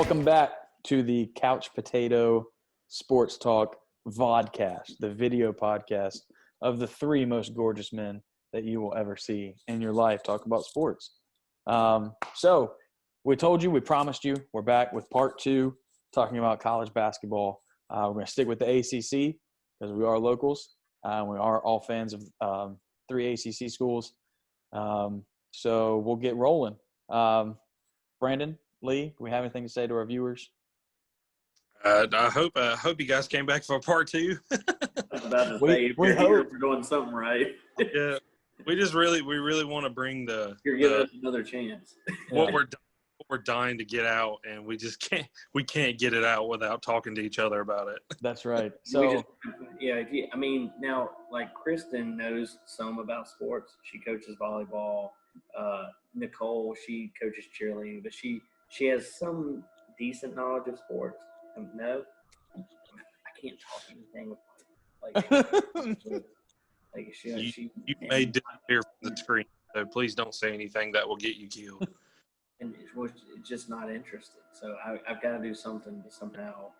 Welcome back to the Couch Potato Sports Talk vodcast, the video podcast of the three most gorgeous men that you will ever see in your life talk about sports. So we told you, we promised you, we're back with part two, talking about college basketball. We're going to stick with the ACC because we are locals. We are all fans of three ACC schools. So we'll get rolling. Brandon, Lee, do we have anything to say to our viewers? I hope you guys came back for part two. I was about to say, if you're here, we're doing something right. Yeah, we really want to bring You're giving us another chance. What we're dying to get out, and we just can't get it out without talking to each other about it. That's right. So now, like Kristen knows some about sports. She coaches volleyball. Nicole, she coaches cheerleading, but she has some decent knowledge of sports. No, I can't talk anything like she you may disappear from the screen, so please don't say anything that will get you killed. And it's just not interested. So I've got to do something to somehow,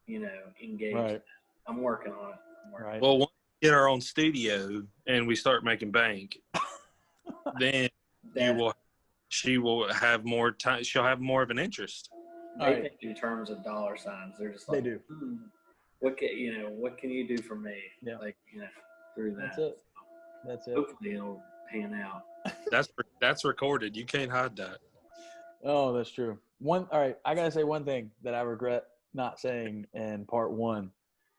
engage. Right. I'm working on it. Right. Well, once we get our own studio and we start making bank, then she will have more time. She'll have more of an interest. They think in terms of dollar signs. They're just like, they do. What can you do for me? Yeah. Through that. That's it. Hopefully it'll pan out. That's recorded. You can't hide that. Oh, that's true. All right, I gotta say one thing that I regret not saying in part one,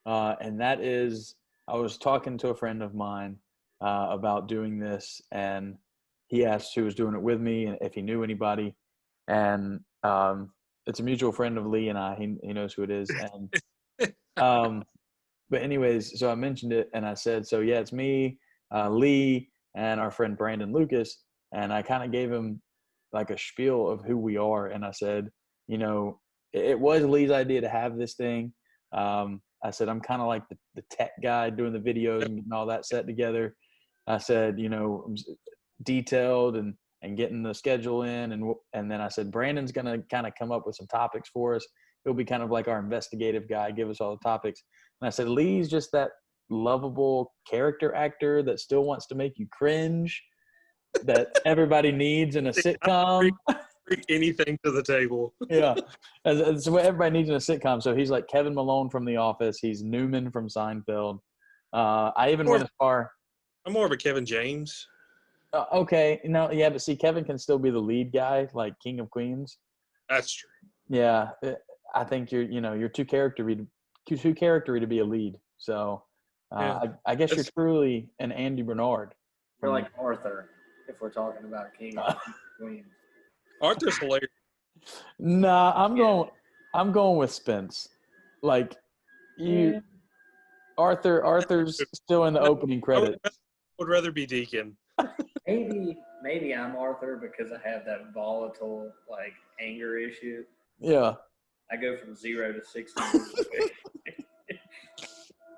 and that is I was talking to a friend of mine about doing this, and he asked who was doing it with me and if he knew anybody, and it's a mutual friend of Lee and I. He knows who it is, and but anyways, so I mentioned it and I said, so yeah, it's me, Lee, and our friend Brandon Lucas, and I kind of gave him like a spiel of who we are, and I said, it was Lee's idea to have this thing. I said I'm kind of like the tech guy doing the videos and getting all that set together. I said, detailed and getting the schedule in, and then I said Brandon's gonna kind of come up with some topics for us. He'll be kind of like our investigative guy, give us all the topics. And I said Lee's just that lovable character actor that still wants to make you cringe, that everybody needs in a sitcom. Bring anything to the table. Yeah, that's what everybody needs in a sitcom. So he's like Kevin Malone from The Office. He's Newman from Seinfeld. I even went as far. I'm more of a Kevin James. Okay, yeah, but see, Kevin can still be the lead guy, like King of Queens. That's true. Yeah, I think you're too charactery to be a lead. So I guess you're truly an Andy Bernard. We're like Arthur, if we're talking about King of Queens. Arthur's hilarious. Nah, I'm going with Spence. Like Arthur's still in the opening credits. I would rather be Deacon. Maybe I'm Arthur because I have that volatile anger issue. Yeah. I go from 0 to 60.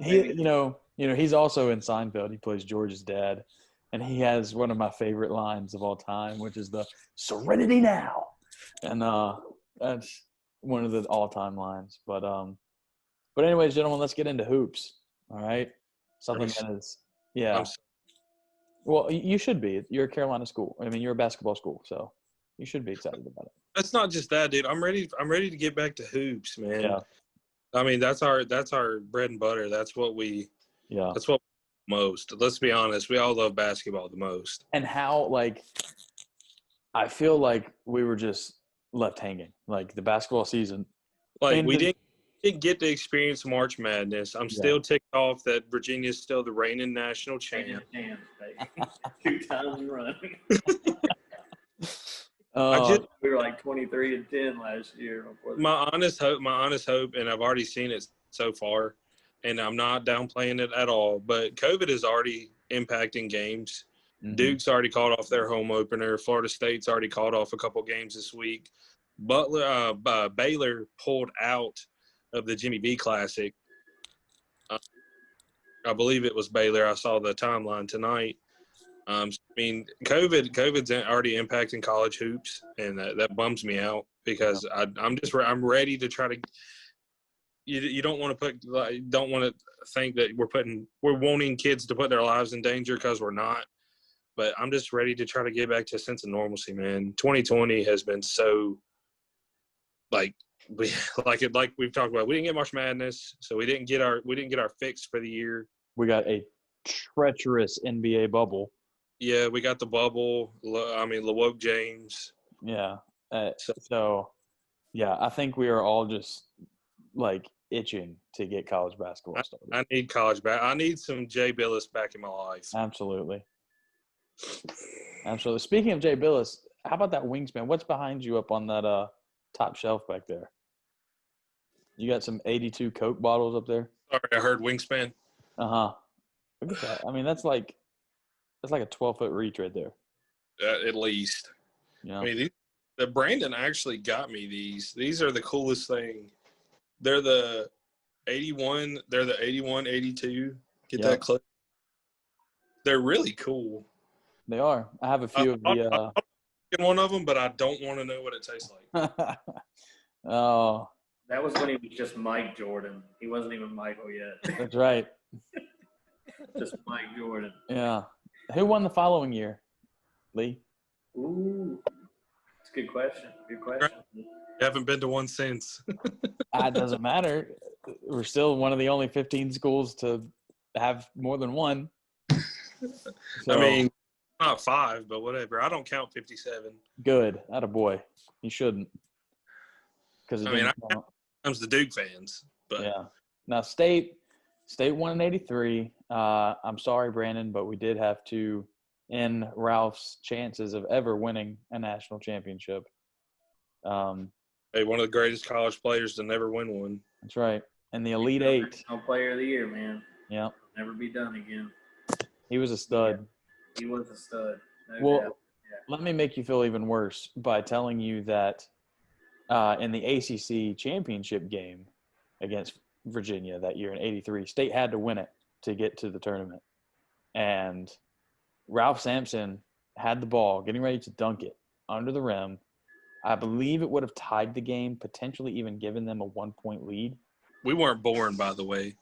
He's also in Seinfeld. He plays George's dad, and he has one of my favorite lines of all time, which is the "Serenity now," and that's one of the all-time lines. But anyways, gentlemen, let's get into hoops. All right, something that is Well, you should be. You're a Carolina school. I mean, you're a basketball school, so you should be excited about it. That's not just that, dude. I'm ready to get back to hoops, man. Yeah. I mean, that's our bread and butter. That's what most. Let's be honest. We all love basketball the most. And how, I feel like we were just left hanging. Like the basketball season. We didn't get to experience March Madness. I'm still ticked off that Virginia is still the reigning national champ. 2 times running. We were 23-10 last year. My honest hope, and I've already seen it so far, and I'm not downplaying it at all, but COVID is already impacting games. Mm-hmm. Duke's already called off their home opener. Florida State's already called off a couple games this week. Baylor pulled out of the Jimmy V Classic. I believe it was Baylor. I saw the timeline tonight. COVID's already impacting college hoops, and that bums me out because I'm ready to try to. You don't want to think that we're wanting kids to put their lives in danger because we're not. But I'm just ready to try to get back to a sense of normalcy, man. 2020 has been so like we've talked about. We didn't get March Madness, so we didn't get our fix for the year. We got a treacherous NBA bubble. Yeah, we got the bubble. LeWoke James. Yeah. So, I think we are all just like itching to get college basketball started. I need college I need some Jay Billis back in my life. Absolutely. Speaking of Jay Billis, how about that wingspan? What's behind you up on that top shelf back there? You got some 82 Coke bottles up there? Sorry, I heard wingspan. Look at that. I mean, that's like a 12-foot reach right there. At least. Yeah. I mean, the Brandon actually got me these. These are the coolest thing. They're the 81. They're the 81, 82. Get that clip. They're really cool. They are. I have a few of the. One of them, but I don't want to know what it tastes like. Oh. That was when he was just Mike Jordan. He wasn't even Michael yet. That's right. Just Mike Jordan. Yeah. Who won the following year, Lee? Ooh. That's a good question. Good question. You haven't been to one since. It doesn't matter. We're still one of the only 15 schools to have more than one. I mean, not 5, but whatever. I don't count 57. Good. Attaboy. You shouldn't. Because comes the Duke fans. But yeah. Now, State won in 83. I'm sorry, Brandon, but we did have to end Ralph's chances of ever winning a national championship. Hey, one of the greatest college players to never win one. That's right. And the Elite Eight. National Player of the Year, man. Yeah. Never be done again. He was a stud. He was a stud. No doubt. Let me make you feel even worse by telling you that in the ACC championship game against Virginia that year in 83, State had to win it to get to the tournament. And Ralph Sampson had the ball, getting ready to dunk it under the rim. I believe it would have tied the game, potentially even given them a 1-point lead. We weren't born, by the way.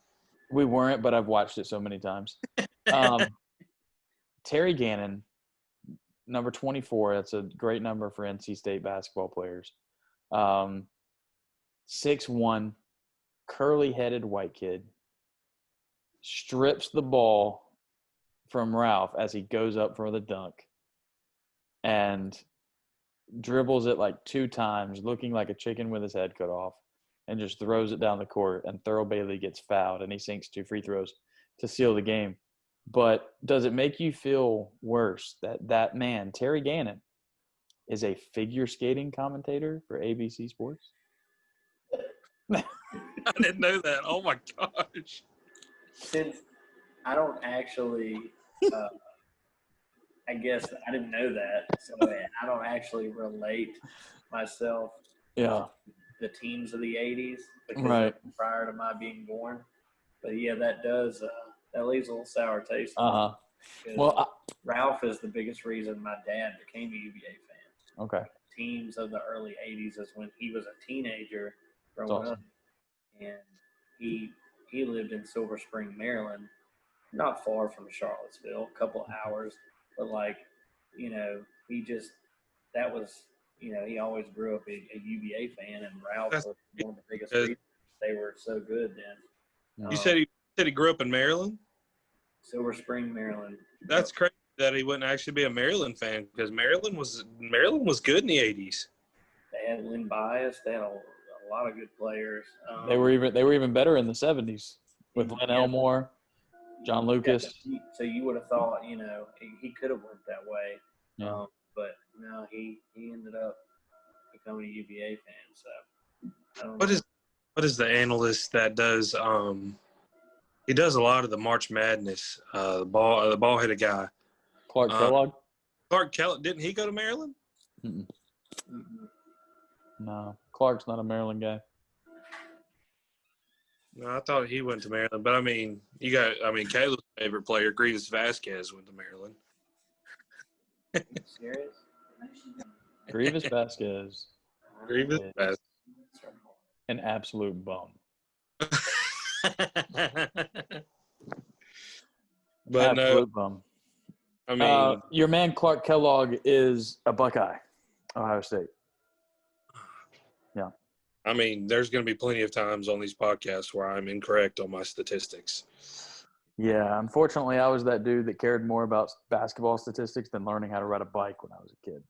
We weren't, but I've watched it so many times. Terry Gannon, number 24. That's a great number for NC State basketball players. 6'1", curly-headed white kid, strips the ball from Ralph as he goes up for the dunk and dribbles it like 2 times, looking like a chicken with his head cut off, and just throws it down the court, and Thurl Bailey gets fouled, and he sinks 2 free throws to seal the game. But does it make you feel worse that man, Terry Gannon, is a figure skating commentator for ABC Sports? I didn't know that. Oh, my gosh. Since I don't actually I guess I didn't know that, so I don't actually relate myself to the teams of the 80s because prior to my being born. But, yeah, that does that leaves a little sour taste. Well, Ralph is the biggest reason my dad became a UVA fan. Okay. Teams of the early 80s is when he was a teenager growing up. And he lived in Silver Spring, Maryland, not far from Charlottesville, a couple of hours. But, he always grew up a UVA fan, and Ralph was one of the biggest reasons they were so good then. You said he grew up in Maryland? Silver Spring, Maryland. That's crazy that he wouldn't actually be a Maryland fan because Maryland was good in the 80s. They had Lynn Bias. They had a lot of good players. They were even better in the 70s with Lynn Elmore, John Lucas. So you would have thought, he could have worked that way. Yeah. But no, he ended up becoming a UVA fan. So I don't know. What is the analyst that does he does a lot of the March Madness, the ball-headed guy. Clark Kellogg? Clark Kellogg, didn't he go to Maryland? Mm-mm. No, Clark's not a Maryland guy. No, I thought he went to Maryland. But, Caleb's favorite player, Grievous Vasquez, went to Maryland. Serious? Grievous Vasquez Grievous is Vasquez. an absolute bum. But no, Absolute bum. I mean, Your man Clark Kellogg is a Buckeye, Ohio State. Yeah. I mean, there's going to be plenty of times on these podcasts where I'm incorrect on my statistics. Yeah, unfortunately, I was that dude that cared more about basketball statistics than learning how to ride a bike when I was a kid.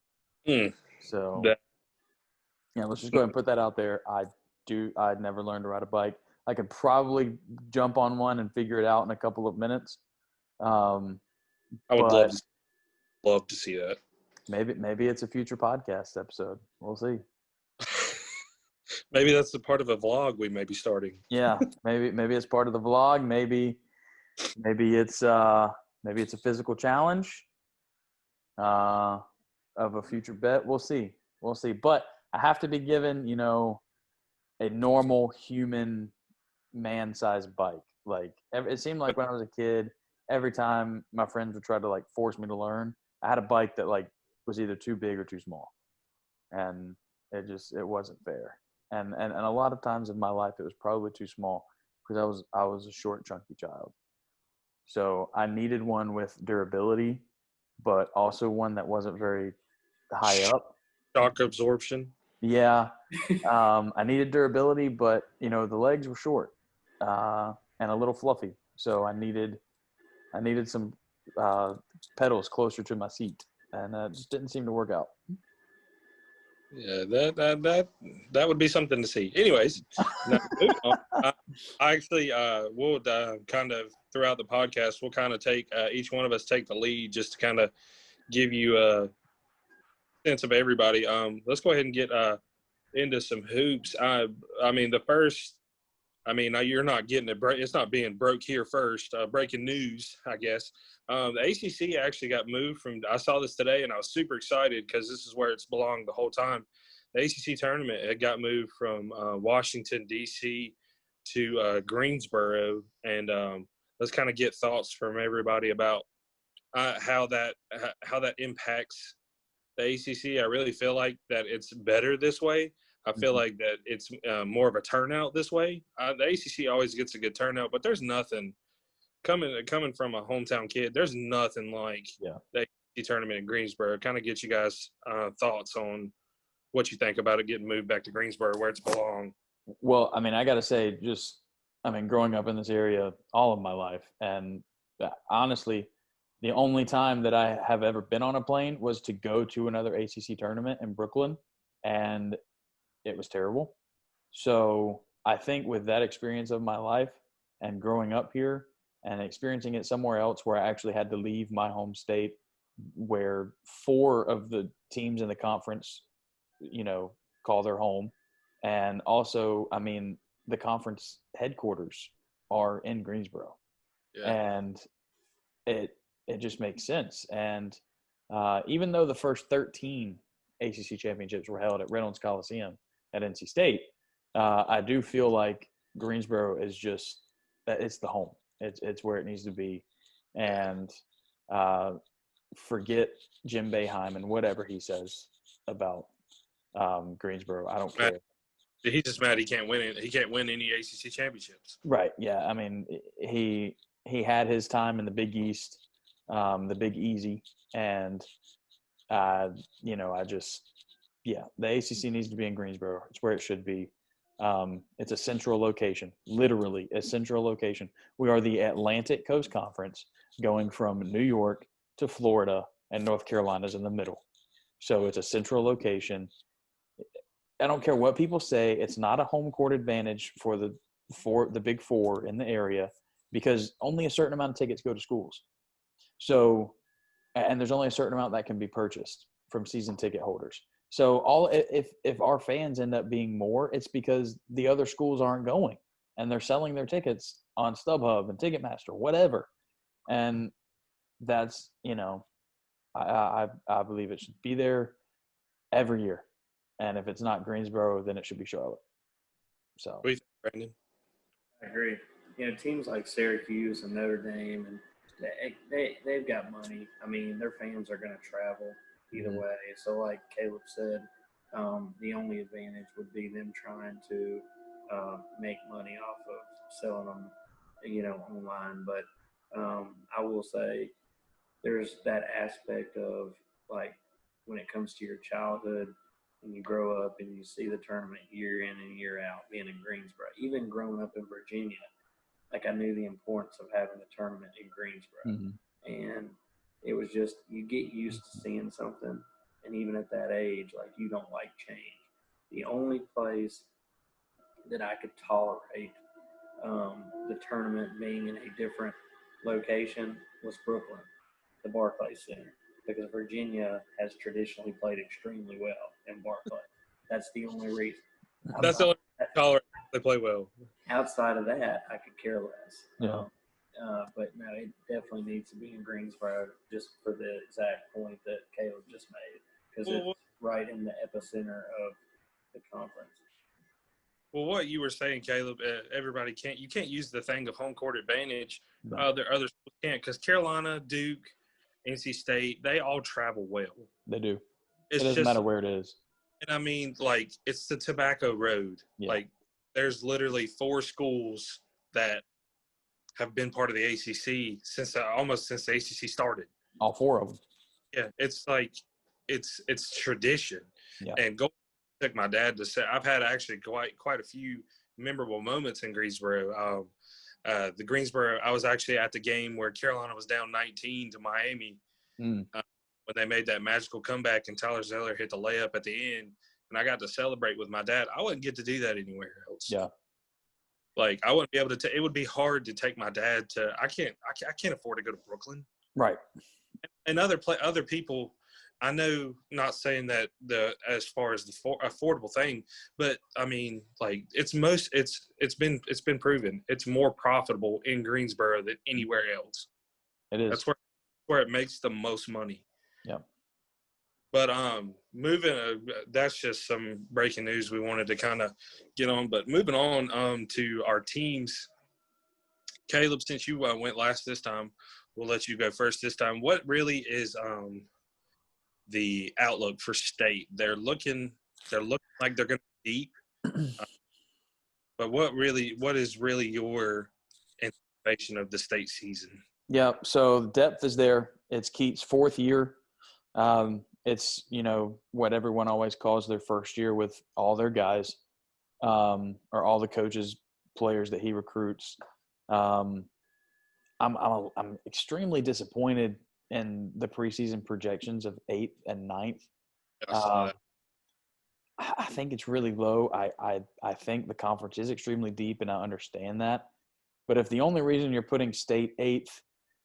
So, yeah, let's just go ahead and put that out there. I'd never learned to ride a bike. I could probably jump on one and figure it out in a couple of minutes. I would love to see that. Maybe it's a future podcast episode. We'll see. Maybe that's the part of a vlog we may be starting. Yeah, maybe it's part of the vlog. Maybe it's a physical challenge of a future bet. We'll see. But I have to be given, a normal human man-sized bike. Like it seemed like when I was a kid, every time my friends would try to like force me to learn, I had a bike that like was either too big or too small, and it wasn't fair. And a lot of times in my life, it was probably too small because I was a short, chunky child. So I needed one with durability, but also one that wasn't very high up. Shock absorption. Yeah. I needed durability, but the legs were short and a little fluffy. So I needed some pedals closer to my seat, and it just didn't seem to work out. Yeah, that would be something to see. Anyways, now, I actually we'll kind of throughout the podcast we'll kind of take each one of us take the lead just to kind of give you a sense of everybody. Let's go ahead and get into some hoops. I mean the first. I mean, you're not getting it. It's not being broke here first. Breaking news, I guess. The ACC actually got moved from. I saw this today, and I was super excited because this is where it's belonged the whole time. The ACC tournament had got moved from Washington D.C. to Greensboro, and let's kind of get thoughts from everybody about how that impacts the ACC. I really feel like that it's better this way. I feel like that it's more of a turnout this way. The ACC always gets a good turnout, but there's nothing coming from a hometown kid. There's nothing like the ACC tournament in Greensboro. Kind of get you guys thoughts on what you think about it getting moved back to Greensboro where it's belong. Well, I mean, I got to say, growing up in this area all of my life, and honestly, the only time that I have ever been on a plane was to go to another ACC tournament in Brooklyn, and it was terrible. So I think with that experience of my life and growing up here and experiencing it somewhere else where I actually had to leave my home state, where 4 of the teams in the conference, call their home. And also, I mean, the conference headquarters are in Greensboro. Yeah. And it just makes sense. And even though the first 13 ACC championships were held at Reynolds Coliseum at NC State, I do feel like Greensboro is it's the home. It's where it needs to be. And forget Jim Boeheim and whatever he says about Greensboro. I don't care. He's just mad he can't win it. He can't win any ACC championships. Right. Yeah. I mean, he had his time in the Big East, the Big Easy, and the ACC needs to be in Greensboro. It's where it should be. It's a central location, literally a central location. We are the Atlantic Coast Conference, going from New York to Florida, and North Carolina's in the middle. So it's a central location. I don't care what people say. It's not a home court advantage for the Big Four in the area because only a certain amount of tickets go to schools. So, and there's only a certain amount that can be purchased from season ticket holders. So if our fans end up being more, it's because the other schools aren't going and they're selling their tickets on StubHub and Ticketmaster, whatever. And that's, I believe it should be there every year. And if it's not Greensboro, then it should be Charlotte. So, what do you think, Brandon? I agree. Teams like Syracuse and Notre Dame and they've got money. I mean, their fans are going to travel either Mhm. way. So, like Caleb said, the only advantage would be them trying to make money off of selling them, online. But I will say there's that aspect of like when it comes to your childhood and you grow up and you see the tournament year in and year out being in Greensboro. Even growing up in Virginia, like I knew the importance of having the tournament in Greensboro. Mhm. And it was just you get used to seeing something, and even at that age, like you don't like change. The only place that I could tolerate the tournament being in a different location was Brooklyn, the Barclays Center, because Virginia has traditionally played extremely well in Barclays. That's the only reason. That's the only tolerance they play well. Outside of that, I could care less. Yeah. But no, it definitely needs to be in Greensboro just for the exact point that Caleb just made, because it's right in the epicenter of the conference. Well, what you were saying, Caleb, everybody you can't use the thing of home court advantage. No. Other schools can't, because Carolina, Duke, NC State, they all travel well. They do. It doesn't matter where it is. And I mean, like, it's the Tobacco Road. Yeah. Like, there's literally 4 schools that have been part of the ACC almost since the ACC started. All 4 of them. Yeah, it's like it's tradition. Yeah. And took my dad to say I've had actually quite a few memorable moments in Greensboro. The Greensboro, I was actually at the game where Carolina was down 19 to Miami when they made that magical comeback and Tyler Zeller hit the layup at the end, and I got to celebrate with my dad. I wouldn't get to do that anywhere else. Yeah. Like, I wouldn't be able to. It would be hard to take my dad to. I can't afford to go to Brooklyn. Right. And other people, I know. Not saying that as far as the affordable thing, but I mean, like, it's been proven it's more profitable in Greensboro than anywhere else. It is. That's where it makes the most money. Yeah. But that's just some breaking news we wanted to kind of get on. But moving on to our teams, Caleb, since you went last this time, we'll let you go first this time. What really is the outlook for State? They're looking like they're going to be deep. But what is really your anticipation of the State season? Yeah, so the depth is there. It's Keats' 4th year. It's, what everyone always calls their first year with all their guys, or all the coaches, players that he recruits. I'm extremely disappointed in the preseason projections of 8th and 9th. I saw that. I think it's really low. I think the conference is extremely deep, and I understand that. But if the only reason you're putting State 8th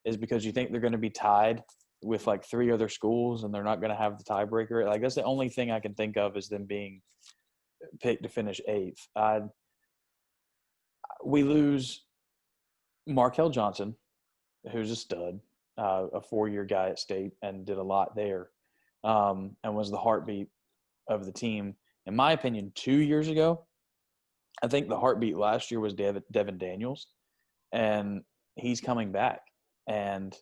is because you think they're going to be tied with like 3 other schools and they're not going to have the tiebreaker, like, that's the only thing I can think of is them being picked to finish 8th. We lose Markel Johnson, who's a stud, a 4-year guy at State and did a lot there, and was the heartbeat of the team. In my opinion, 2 years ago, I think the heartbeat last year was Devin Daniels, and he's coming back. And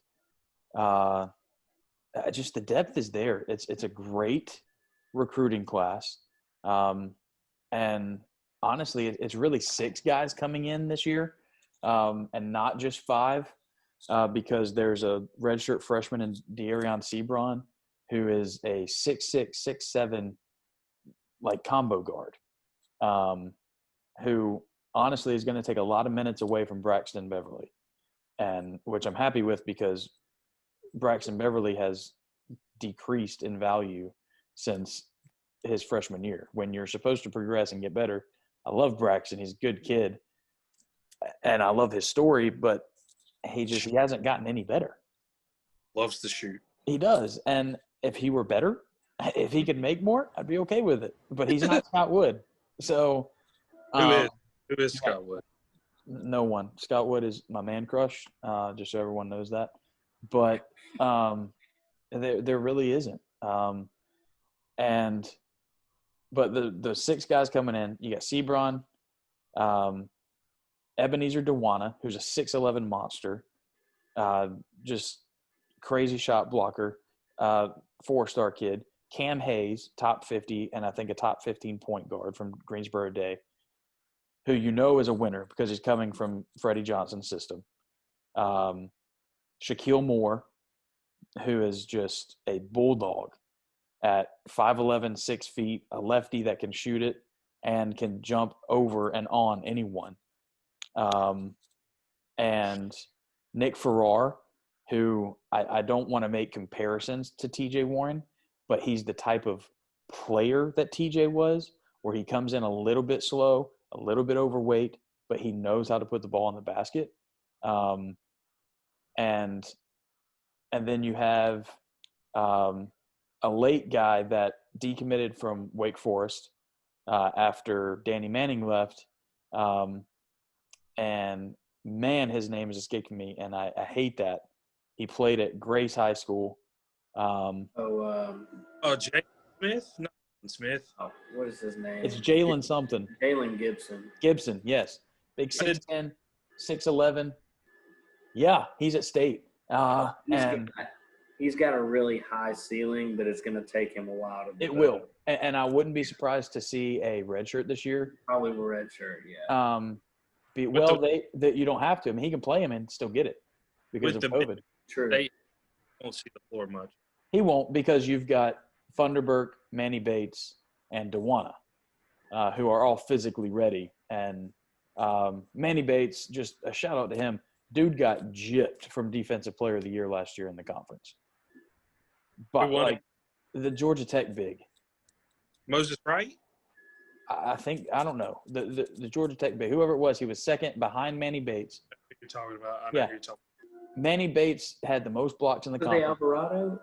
just the depth is there. It's a great recruiting class. And honestly, it's really 6 guys coming in this year, and not just 5, because there's a redshirt freshman in De'Arion Sebron, who is a 6'6", 6'7", like combo guard, who honestly is going to take a lot of minutes away from Braxton Beverly, and which I'm happy with, because Braxton Beverly has decreased in value since his freshman year. When you're supposed to progress and get better, I love Braxton. He's a good kid, and I love his story, but he hasn't gotten any better. Loves to shoot. He does, and if he were better, if he could make more, I'd be okay with it. But he's not Scott Wood. So who is Scott Wood? No one. Scott Wood is my man crush, just so everyone knows that. But there really isn't. But the 6 guys coming in, you got Sebron, Ebenezer Dewana, who's a 6'11" monster, just crazy shot blocker, 4-star kid. Cam Hayes, top 50, and I think a top 15 point guard from Greensboro Day, who you know is a winner because he's coming from Freddie Johnson's system. Shaquille Moore, who is just a bulldog at 5'11", 6 feet, a lefty that can shoot it and can jump over and on anyone. And Nick Farrar, who I don't want to make comparisons to TJ Warren, but he's the type of player that TJ was, where he comes in a little bit slow, a little bit overweight, but he knows how to put the ball in the basket. And then you have a late guy that decommitted from Wake Forest after Danny Manning left. And man, his name is escaping me, and I hate that. He played at Grace High School. Jay Smith? No, Smith. Oh, what is his name? It's Jalen something. Jalen Gibson. Gibson, yes. Big 6'10", 6'11". Yeah, he's at State. He's got a really high ceiling, but it's going to take him a while to develop. It will. And I wouldn't be surprised to see a redshirt this year. Probably a redshirt, yeah. That you don't have to. I mean, he can play him and still get it because of COVID. True. They won't see the floor much. He won't, because you've got Thunderberg, Manny Bates, and DeWanna, who are all physically ready. And Manny Bates, just a shout out to him. Dude got gypped from Defensive Player of the Year last year in the conference. But like the Georgia Tech big. Moses Wright? I don't know. The Georgia Tech big. Whoever it was, he was second behind Manny Bates. You're talking about. I know who you're talking about. Manny Bates had the most blocks in the conference. Alvarado?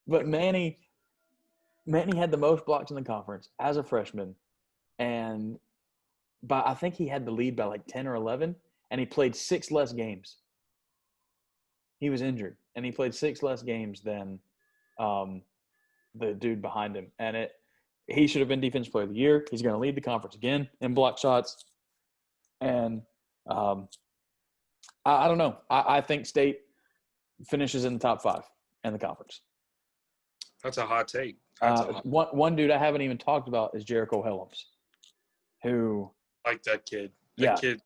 But Manny had the most blocks in the conference as a freshman, and I think he had the lead by like 10 or 11, and he played 6 less games. He was injured, and he played 6 less games than the dude behind him, and he should have been Defensive Player of the Year. He's going to lead the conference again in block shots. And I don't know. I think State finishes in the top 5 in the conference. That's a hot take. One dude I haven't even talked about is Jericho Helms, who I like that kid. That kid,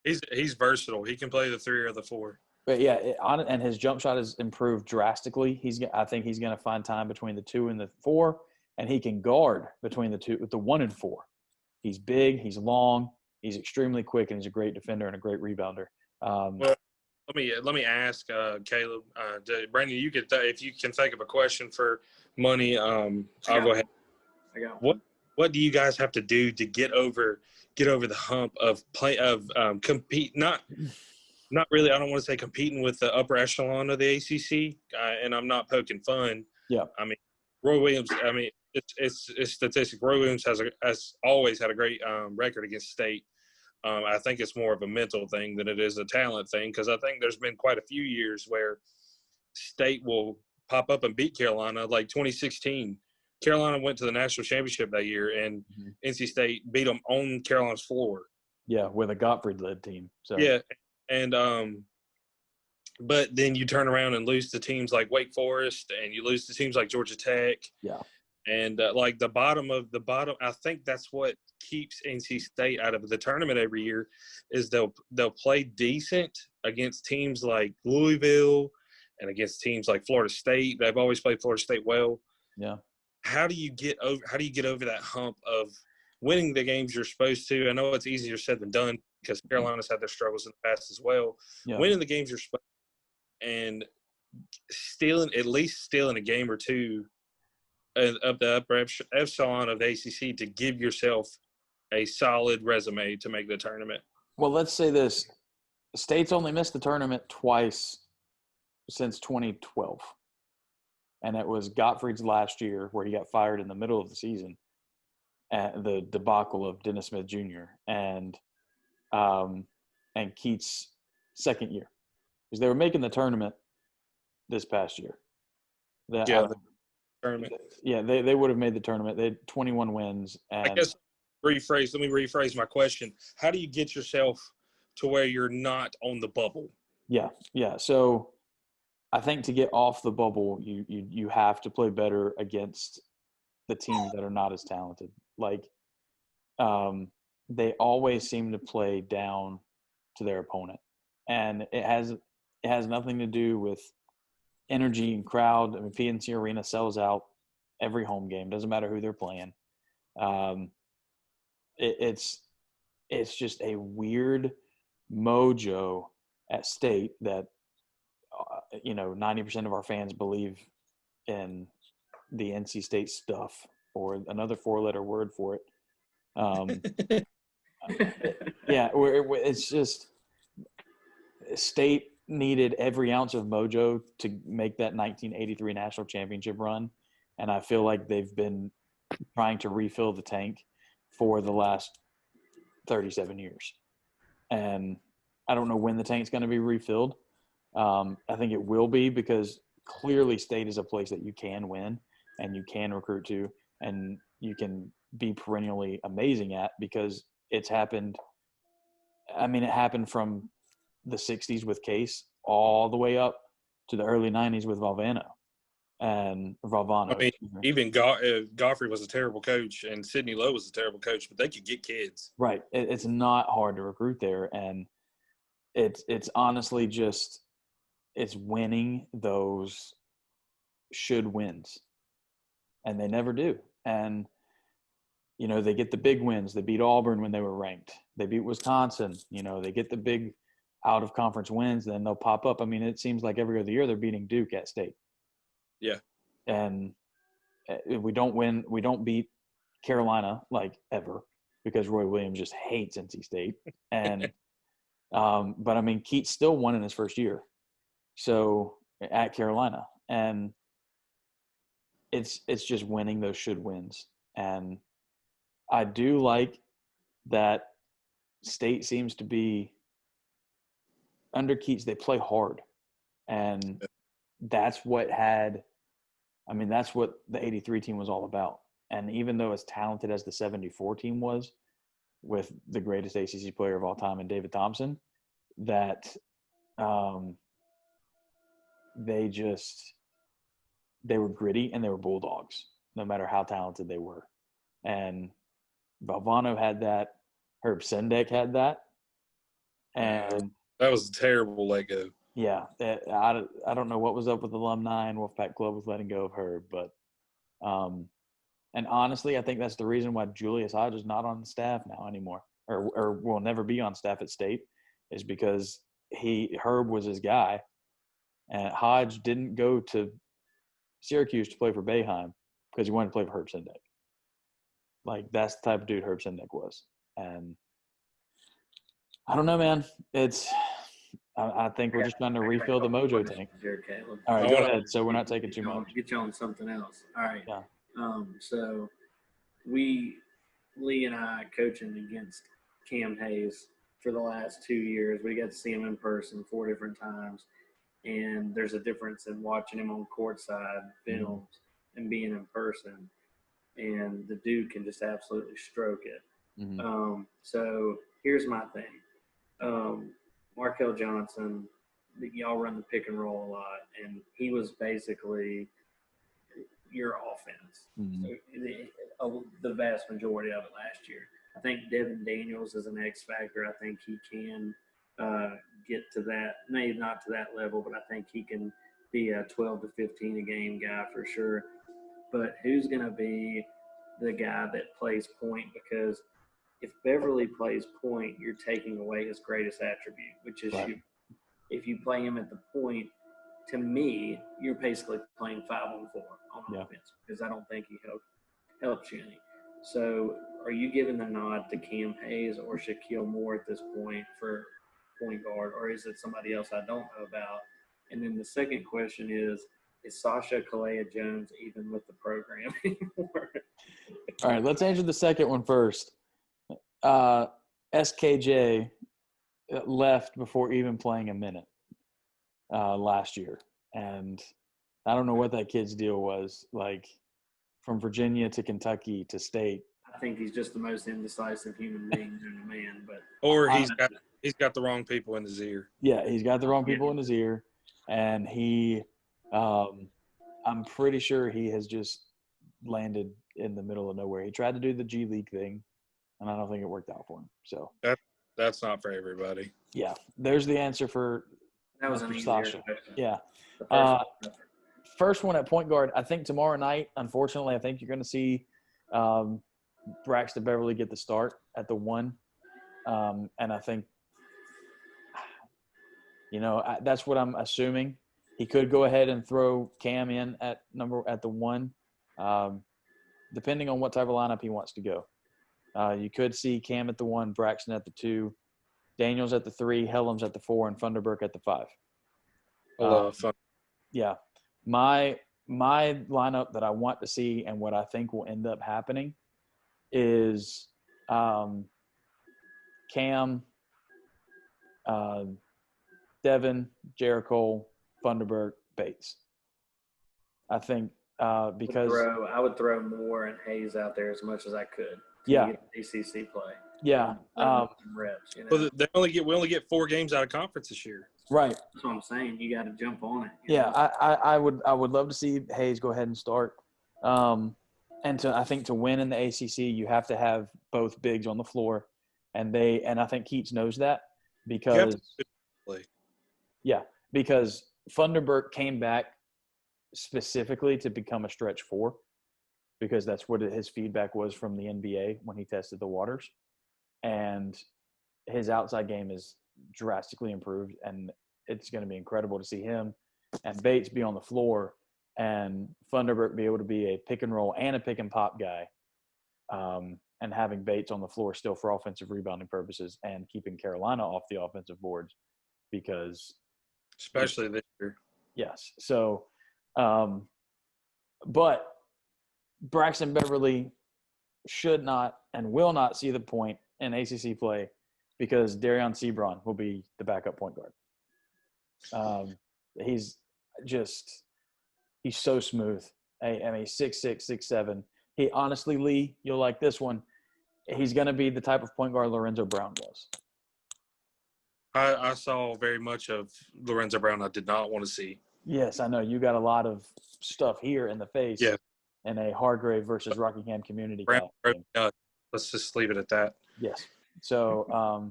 he's versatile. He can play the 3 or the 4. But and his jump shot has improved drastically. I think he's going to find time between the 2 and the 4, and he can guard between the 1 and 4. He's big. He's long. He's extremely quick, and he's a great defender and a great rebounder. Well, let me ask Caleb, Brandon. You could if you can think of a question for Money. I'll go ahead. I got what do you guys have to do to get over the hump of compete? Not really. I don't want to say competing with the upper echelon of the ACC, and I'm not poking fun. Yeah. I mean, Roy Williams. I mean, it's statistic. Roy Williams has always had a great record against State. I think it's more of a mental thing than it is a talent thing, because I think there's been quite a few years where State will pop up and beat Carolina, like 2016. Carolina went to the national championship that year, and NC State beat them on Carolina's floor. Yeah, with a Gottfried-led team. So yeah, and but then you turn around and lose to teams like Wake Forest, and you lose to teams like Georgia Tech. Yeah. And like the bottom, I think that's what keeps NC State out of the tournament every year, is they'll play decent against teams like Louisville and against teams like Florida State. They've always played Florida State well. Yeah. How do you get over that hump of winning the games you're supposed to? I know it's easier said than done, because Carolina's had their struggles in the past as well. Yeah. Winning the games you're supposed to, and at least stealing a game or two of the upper echelon of the ACC to give yourself a solid resume to make the tournament. Well, let's say this. State's only missed the tournament twice since 2012. And it was Gottfried's last year, where he got fired in the middle of the season at the debacle of Dennis Smith Jr. and Keats' second year. Because they were making the tournament this past year. The tournament. Yeah, they would have made the tournament. They had 21 wins. And I guess Let me rephrase my question. How do you get yourself to where you're not on the bubble? Yeah. So I think to get off the bubble, you have to play better against the teams that are not as talented. Like, they always seem to play down to their opponent, and it has nothing to do with energy and crowd. I mean, PNC Arena sells out every home game. Doesn't matter who they're playing. Um, it's just a weird mojo at State that 90% of our fans believe in the NC State stuff, or another four-letter word for it. Yeah, it's just State needed every ounce of mojo to make that 1983 national championship run, and I feel like they've been trying to refill the tank for the last 37 years. And I don't know when the tank's going to be refilled. I think it will be, because clearly State is a place that you can win and you can recruit to and you can be perennially amazing at, because it's happened. I mean, it happened from the 60s with Case all the way up to the early 90s with Valvano. I mean, even Goffrey was a terrible coach, and Sidney Lowe was a terrible coach, but they could get kids. Right. It's not hard to recruit there, and it's honestly just it's winning those should wins, and they never do. And they get the big wins. They beat Auburn when they were ranked. They beat Wisconsin. They get the big out of conference wins, then they'll pop up. I mean, it seems like every other year they're beating Duke at State. Yeah. And we don't beat Carolina like ever, because Roy Williams just hates NC State. And but I mean, Keats still won in his first year, so at Carolina, and it's just winning those should wins. And I do like that State seems to be under Keats. They play hard, and that's what the 83 team was all about. And even though as talented as the 74 team was, with the greatest ACC player of all time and David Thompson, that they were gritty and they were bulldogs, no matter how talented they were. And Valvano had that. Herb Sendek had that. And that was a terrible let go. Yeah, I don't know what was up with alumni and Wolfpack Club with letting go of Herb, but and honestly, I think that's the reason why Julius Hodge is not on the staff now anymore, or will never be on staff at State, is because Herb was his guy, and Hodge didn't go to Syracuse to play for Boeheim because he wanted to play for Herb Sendek. Like, that's the type of dude Herb Sendek was. And I don't know, man. I think we're just trying to refill the mojo tank. All right, go ahead. So we're not taking too much. Get you on something else. All right. Yeah. So Lee and I coaching against Cam Hayes for the last 2 years. We got to see him in person 4 different times. And there's a difference in watching him on courtside films and being in person. And the dude can just absolutely stroke it. Mm-hmm. So here's my thing. Markel Johnson, y'all run the pick and roll a lot, and he was basically your offense. So the vast majority of it last year. I think Devin Daniels is an X factor. I think he can get to that, maybe not to that level, but I think he can be a 12 to 15 a game guy for sure. But who's going to be the guy that plays point? Because if Beverly plays point, you're taking away his greatest attribute, which is right. If you play him at the point, to me, you're basically playing 5-on-4 on offense, because I don't think he helps you any. So are you giving the nod to Cam Hayes or Shaquille Moore at this point for point guard, or is it somebody else I don't know about? And then the second question is Sasha Kalea-Jones even with the program anymore? All right, let's answer the second one first. SKJ left before even playing a minute last year, and I don't know what that kid's deal was. Like, from Virginia to Kentucky to State, I think he's just the most indecisive human being known to man. But Or he's got the wrong people in his ear. Yeah, he's got the wrong people in his ear, and I'm pretty sure he has just landed in the middle of nowhere. He tried to do the G League thing, and I don't think it worked out for him. So that's not for everybody. yeah, there's the answer for that was an Mr. easier Sasha. question. Yeah. The first one. First one at point guard, I think tomorrow night, unfortunately, I think you're going to see Braxton Beverly get the start at the 1. And I think, that's what I'm assuming. He could go ahead and throw Cam in at the 1, depending on what type of lineup he wants to go. You could see Cam at the 1, Braxton at the 2, Daniels at the 3, Helms at the 4, and Funderburk at the 5. I love fun. Yeah. My lineup that I want to see and what I think will end up happening is Cam, Devin, Jericho, Funderburk, Bates. I think because I would throw Moore and Hayes out there as much as I could. Yeah. ACC play. Yeah. Some reps. Well, we only get 4 games out of conference this year. Right. That's what I'm saying. You got to jump on it. Yeah, I would love to see Hayes go ahead and start. And I think to win in the ACC, you have to have both bigs on the floor, and I think Keats knows that because Funderburk came back specifically to become a stretch 4 because that's what his feedback was from the NBA when he tested the waters, and his outside game is drastically improved, and it's going to be incredible to see him and Bates be on the floor and Funderburk be able to be a pick and roll and a pick and pop guy, and having Bates on the floor still for offensive rebounding purposes and keeping Carolina off the offensive boards because – especially this year. Yes. So but Braxton Beverly should not and will not see the point in ACC play because Darion Sebron will be the backup point guard. He's so smooth. I mean, 6'6", 6'7". He honestly, Lee, you'll like this one. He's going to be the type of point guard Lorenzo Brown was. I saw very much of Lorenzo Brown I did not want to see. Yes, I know. You got a lot of stuff here in the face. Yeah. In a Hargrave versus Rockingham community Brown, game. let's just leave it at that. Yes. So,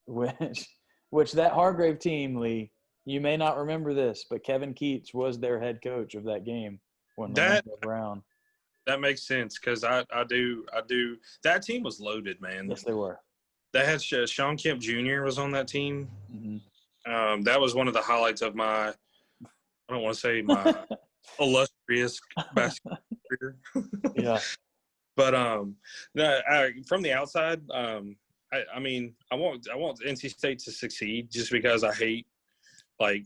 which that Hargrave team, Lee, you may not remember this, but Kevin Keats was their head coach of that game when Lorenzo Brown. That makes sense because I do. That team was loaded, man. Yes, they were. They had Sean Kemp Jr. was on that team. Mm-hmm. That was one of the highlights of my – I don't want to say my illustrious basketball career. Yeah. But from the outside, I mean, I want NC State to succeed just because I hate – I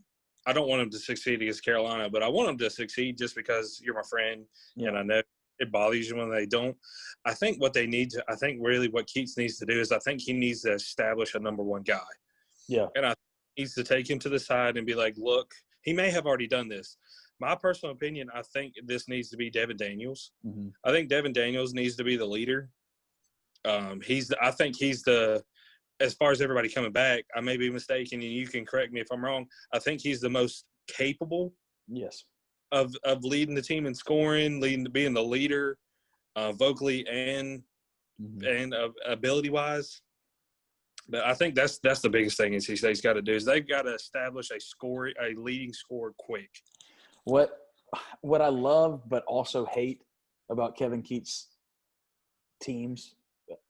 don't want them to succeed against Carolina, but I want them to succeed just because you're my friend, and I know it bothers you when they don't. I think what they need to – I think really what Keats needs to do is I think he needs to establish a number 1 guy. Yeah. And I think he needs to take him to the side and be like, look, he may have already done this. My personal opinion, I think this needs to be Devin Daniels. Mm-hmm. I think Devin Daniels needs to be the leader. I think he's the – as far as everybody coming back, I may be mistaken, and you can correct me if I'm wrong. I think he's the most capable of leading the team in scoring, being the leader vocally and ability-wise. But I think that's the biggest thing NC State's got to do is they've got to establish a leading scorer quick. What I love but also hate about Kevin Keats' teams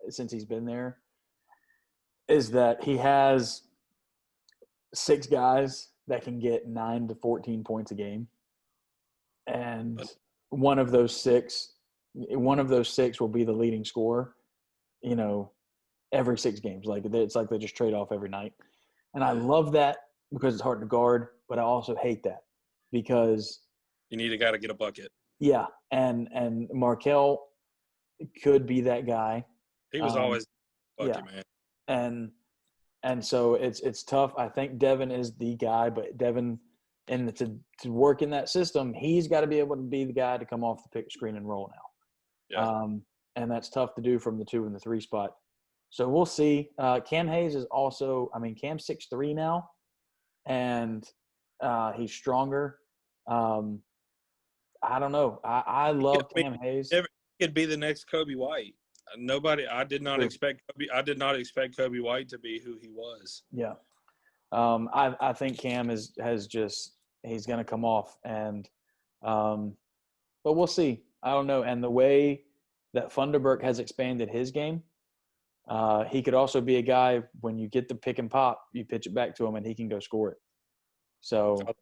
since he's been there is that he has 6 guys that can get 9 to 14 points a game, and one of those six will be the leading scorer. Every 6 games, it's like they just trade off every night, and I love that because it's hard to guard, but I also hate that because you need a guy to get a bucket. Yeah, and Markel could be that guy. He was always a bucket man. And so it's tough. I think Devin is the guy, but Devin, and to work in that system, he's got to be able to be the guy to come off the pick, screen, and roll now. Yeah. and that's tough to do from the 2 and the 3 spot. So we'll see. Cam Hayes is also – I mean, Cam's 6'3" now, and he's stronger. I don't know. I love Cam Hayes. He could be the next Kobe White. I did not expect Kobe White to be who he was. Yeah. I think Cam has just – he's going to come off. And but we'll see. I don't know. And the way that Funderburk has expanded his game, he could also be a guy when you get the pick and pop, you pitch it back to him and he can go score it. So I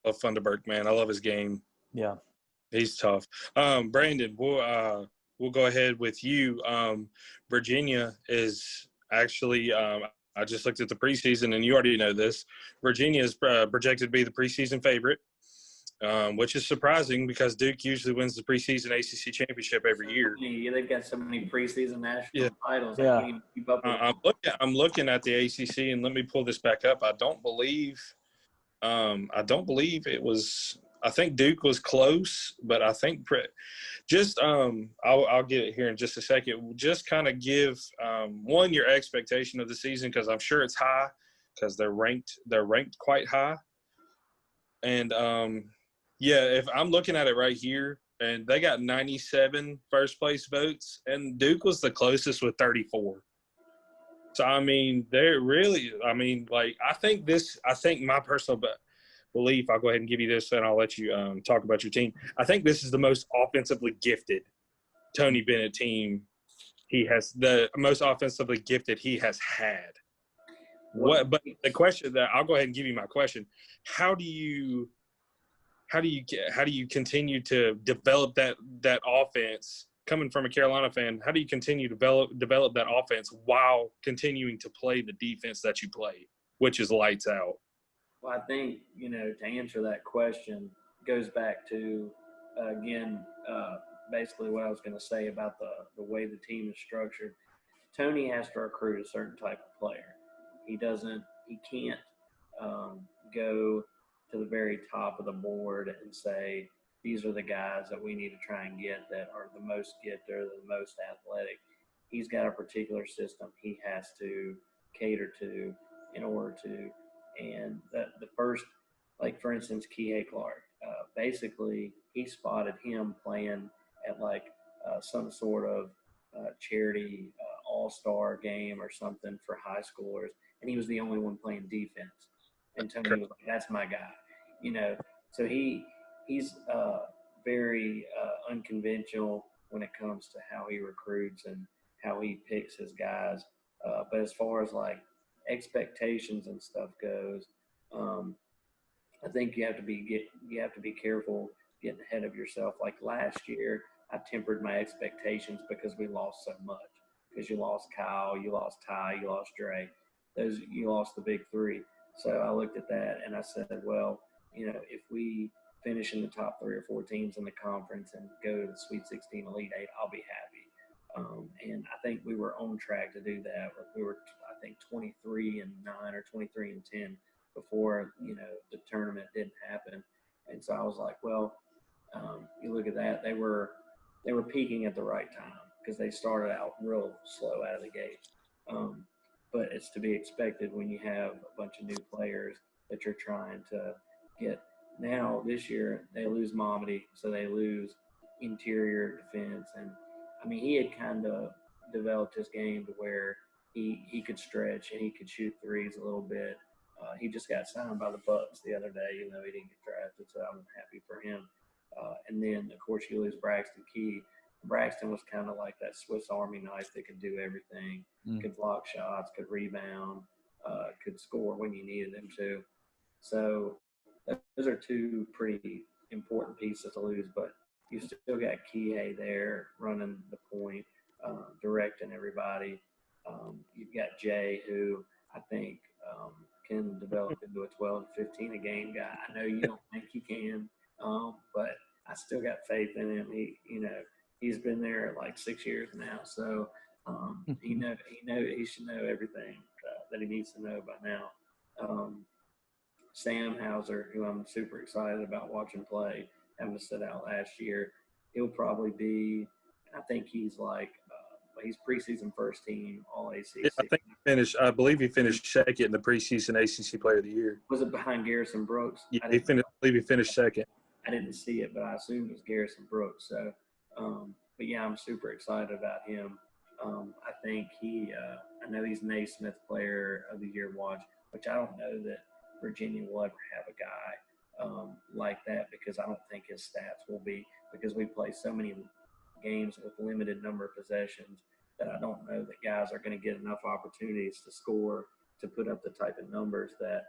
love Funderburk, man. I love his game. Yeah. He's tough. Brandon, we'll go ahead with you. Virginia is actually I just looked at the preseason, and you already know this. Virginia is projected to be the preseason favorite, which is surprising because Duke usually wins the preseason ACC championship every year. Yeah, they've got so many preseason national titles. Yeah. I can't even keep up with I'm looking at the ACC, and let me pull this back up. I don't believe it was. I think Duke was close, but I think I'll get it here in just a second. Just kind of give one your expectation of the season, because I'm sure it's high because they're ranked quite high. And if I'm looking at it right here, and they got 97 first place votes, and Duke was the closest with 34. So I mean, they're really. I mean, like I think my personal belief, I'll go ahead and give you this, and I'll let you talk about your team. I think this is the most offensively gifted Tony Bennett team. He has the most offensively gifted he has had. But the question that I'll go ahead and give you my question: How do you continue to develop that offense? Coming from a Carolina fan, how do you continue to develop that offense while continuing to play the defense that you play, which is lights out? Well, I think, to answer that question goes back to, basically what I was going to say about the way the team is structured. Tony has to recruit a certain type of player. He can't go to the very top of the board and say, these are the guys that we need to try and get that are the most gifted or the most athletic. He's got a particular system he has to cater to in order to. And the first, like for instance, Kihei Clark, basically he spotted him playing at some sort of charity all-star game or something for high schoolers, and he was the only one playing defense. And Tony was like, "That's my guy," So he's very unconventional when it comes to how he recruits and how he picks his guys. But as far as expectations and stuff goes, I think you have to be careful getting ahead of yourself. Like last year, I tempered my expectations because we lost so much. Because you lost Kyle, you lost Ty, you lost Dre. You lost the big three. So I looked at that and I said, well, if we finish in the top 3 or 4 teams in the conference and go to the Sweet 16 Elite 8, I'll be happy. And I think we were on track to do that. We were, I think, 23-9 or 23-10 before the tournament didn't happen. And so I was like, well, you look at that, they were peaking at the right time because they started out real slow out of the gate. But it's to be expected when you have a bunch of new players that you're trying to get. Now this year they lose Momedy, so they lose interior defense, and I mean, he had kind of developed his game to where he could stretch and he could shoot threes a little bit. He just got signed by the Bucks the other day, even though he didn't get drafted, so I'm happy for him. And then, of course, you lose Braxton Key. Braxton was kind of like that Swiss Army knife that could do everything, could block shots, could rebound, could score when you needed him to. So those are 2 pretty important pieces to lose, but you still got Kihei there running the point, directing everybody. You've got Jay, who I think can develop into a 12 and 15 a game guy. I know you don't think he can, but I still got faith in him. He's been there 6 years now, so he should know everything that he needs to know by now. Sam Hauser, who I'm super excited about watching play, having to sit out last year, he'll probably be, I think he's he's preseason first team All Yeah, ACC. I believe he finished second in the preseason ACC Player of the Year. Was it behind Garrison Brooks? Yeah, I believe he finished second. I didn't see it, but I assume it was Garrison Brooks. So, but yeah, I'm super excited about him. I think I know he's Naismith Player of the Year watch, which I don't know that Virginia will ever have a guy like that, because I don't think his stats will be, because we play so many games with limited number of possessions that I don't know that guys are going to get enough opportunities to score to put up the type of numbers that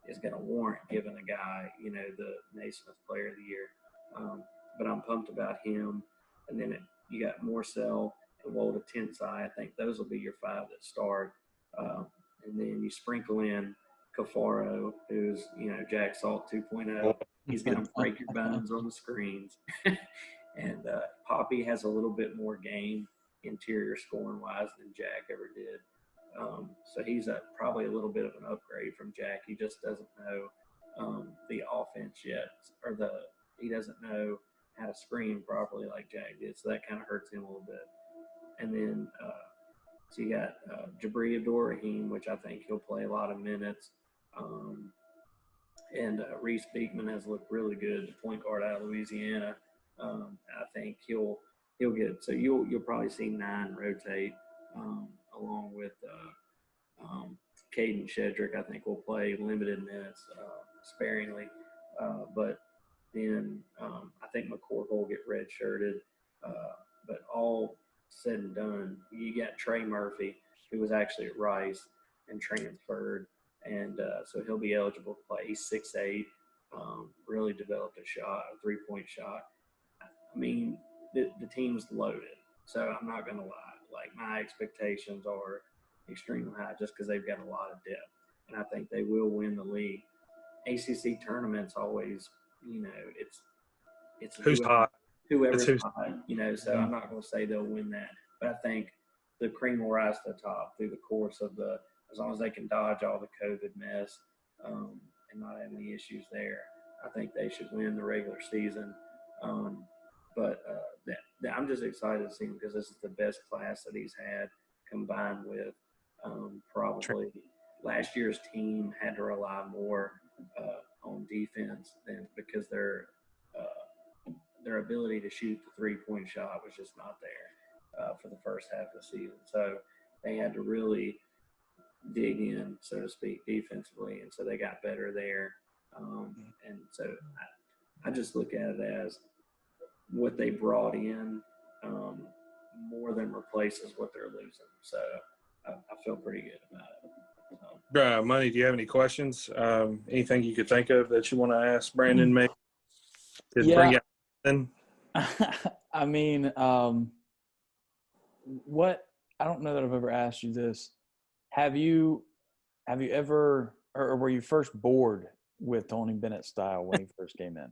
is going to warrant giving a guy, the Naismith Player of the Year. But I'm pumped about him. And then you got Morcell and Wolda Tensai. I think those will be your five that start. And then you sprinkle in Cafaro, who's, Jack Salt 2.0. He's going to break your bones on the screens. And Poppy has a little bit more game interior scoring wise than Jack ever did. So he's probably a little bit of an upgrade from Jack. He just doesn't know the offense yet, or he doesn't know how to screen properly like Jack did. So that kind of hurts him a little bit. And then so you got Jabri Abdur-Rahim, which I think he'll play a lot of minutes. And Reese Beekman has looked really good, the point guard out of Louisiana. I think he'll get, so you'll probably see 9 rotate along with Caden Shedrick. I think will play limited minutes sparingly, but then I think McCourt will get redshirted. But all said and done, you got Trey Murphy, who was actually at Rice and transferred, and so he'll be eligible to play. He's 6'8", really developed a shot, a three-point shot. I mean, the team's loaded, so I'm not going to lie. Like, my expectations are extremely high just because they've got a lot of depth, and I think they will win the league. ACC tournaments always, it's who's hot. Whoever's hot, so I'm not going to say they'll win that, but I think the cream will rise to the top through the course of as long as they can dodge all the COVID mess and not have any issues there. I think they should win the regular season. But I'm just excited to see him because this is the best class that he's had, combined with probably last year's team had to rely more on defense because their ability to shoot the three-point shot was just not there for the first half of the season. So they had to really dig in, so to speak, defensively, and so they got better there. And so I just look at it as what they brought in more than replaces what they're losing. So I feel pretty good about it. So. Money, do you have any questions? Anything you could think of that you want to ask Brandon? Maybe bring it in. I mean, what I don't know that I've ever asked you this. Have you ever, or were you first bored with Tony Bennett's style when he first came in?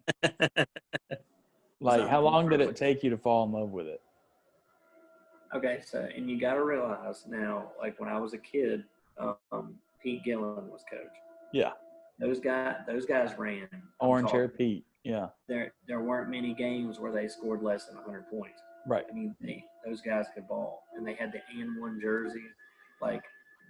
Like, how long did it take you to fall in love with it? Okay, so, and you got to realize now, like when I was a kid, Pete Gillen was coach. Yeah. Those guys ran. Orange hair Pete. Yeah. There weren't many games where they scored less than 100 points. Right. I mean, those guys could ball, and they had the N1 jerseys. Like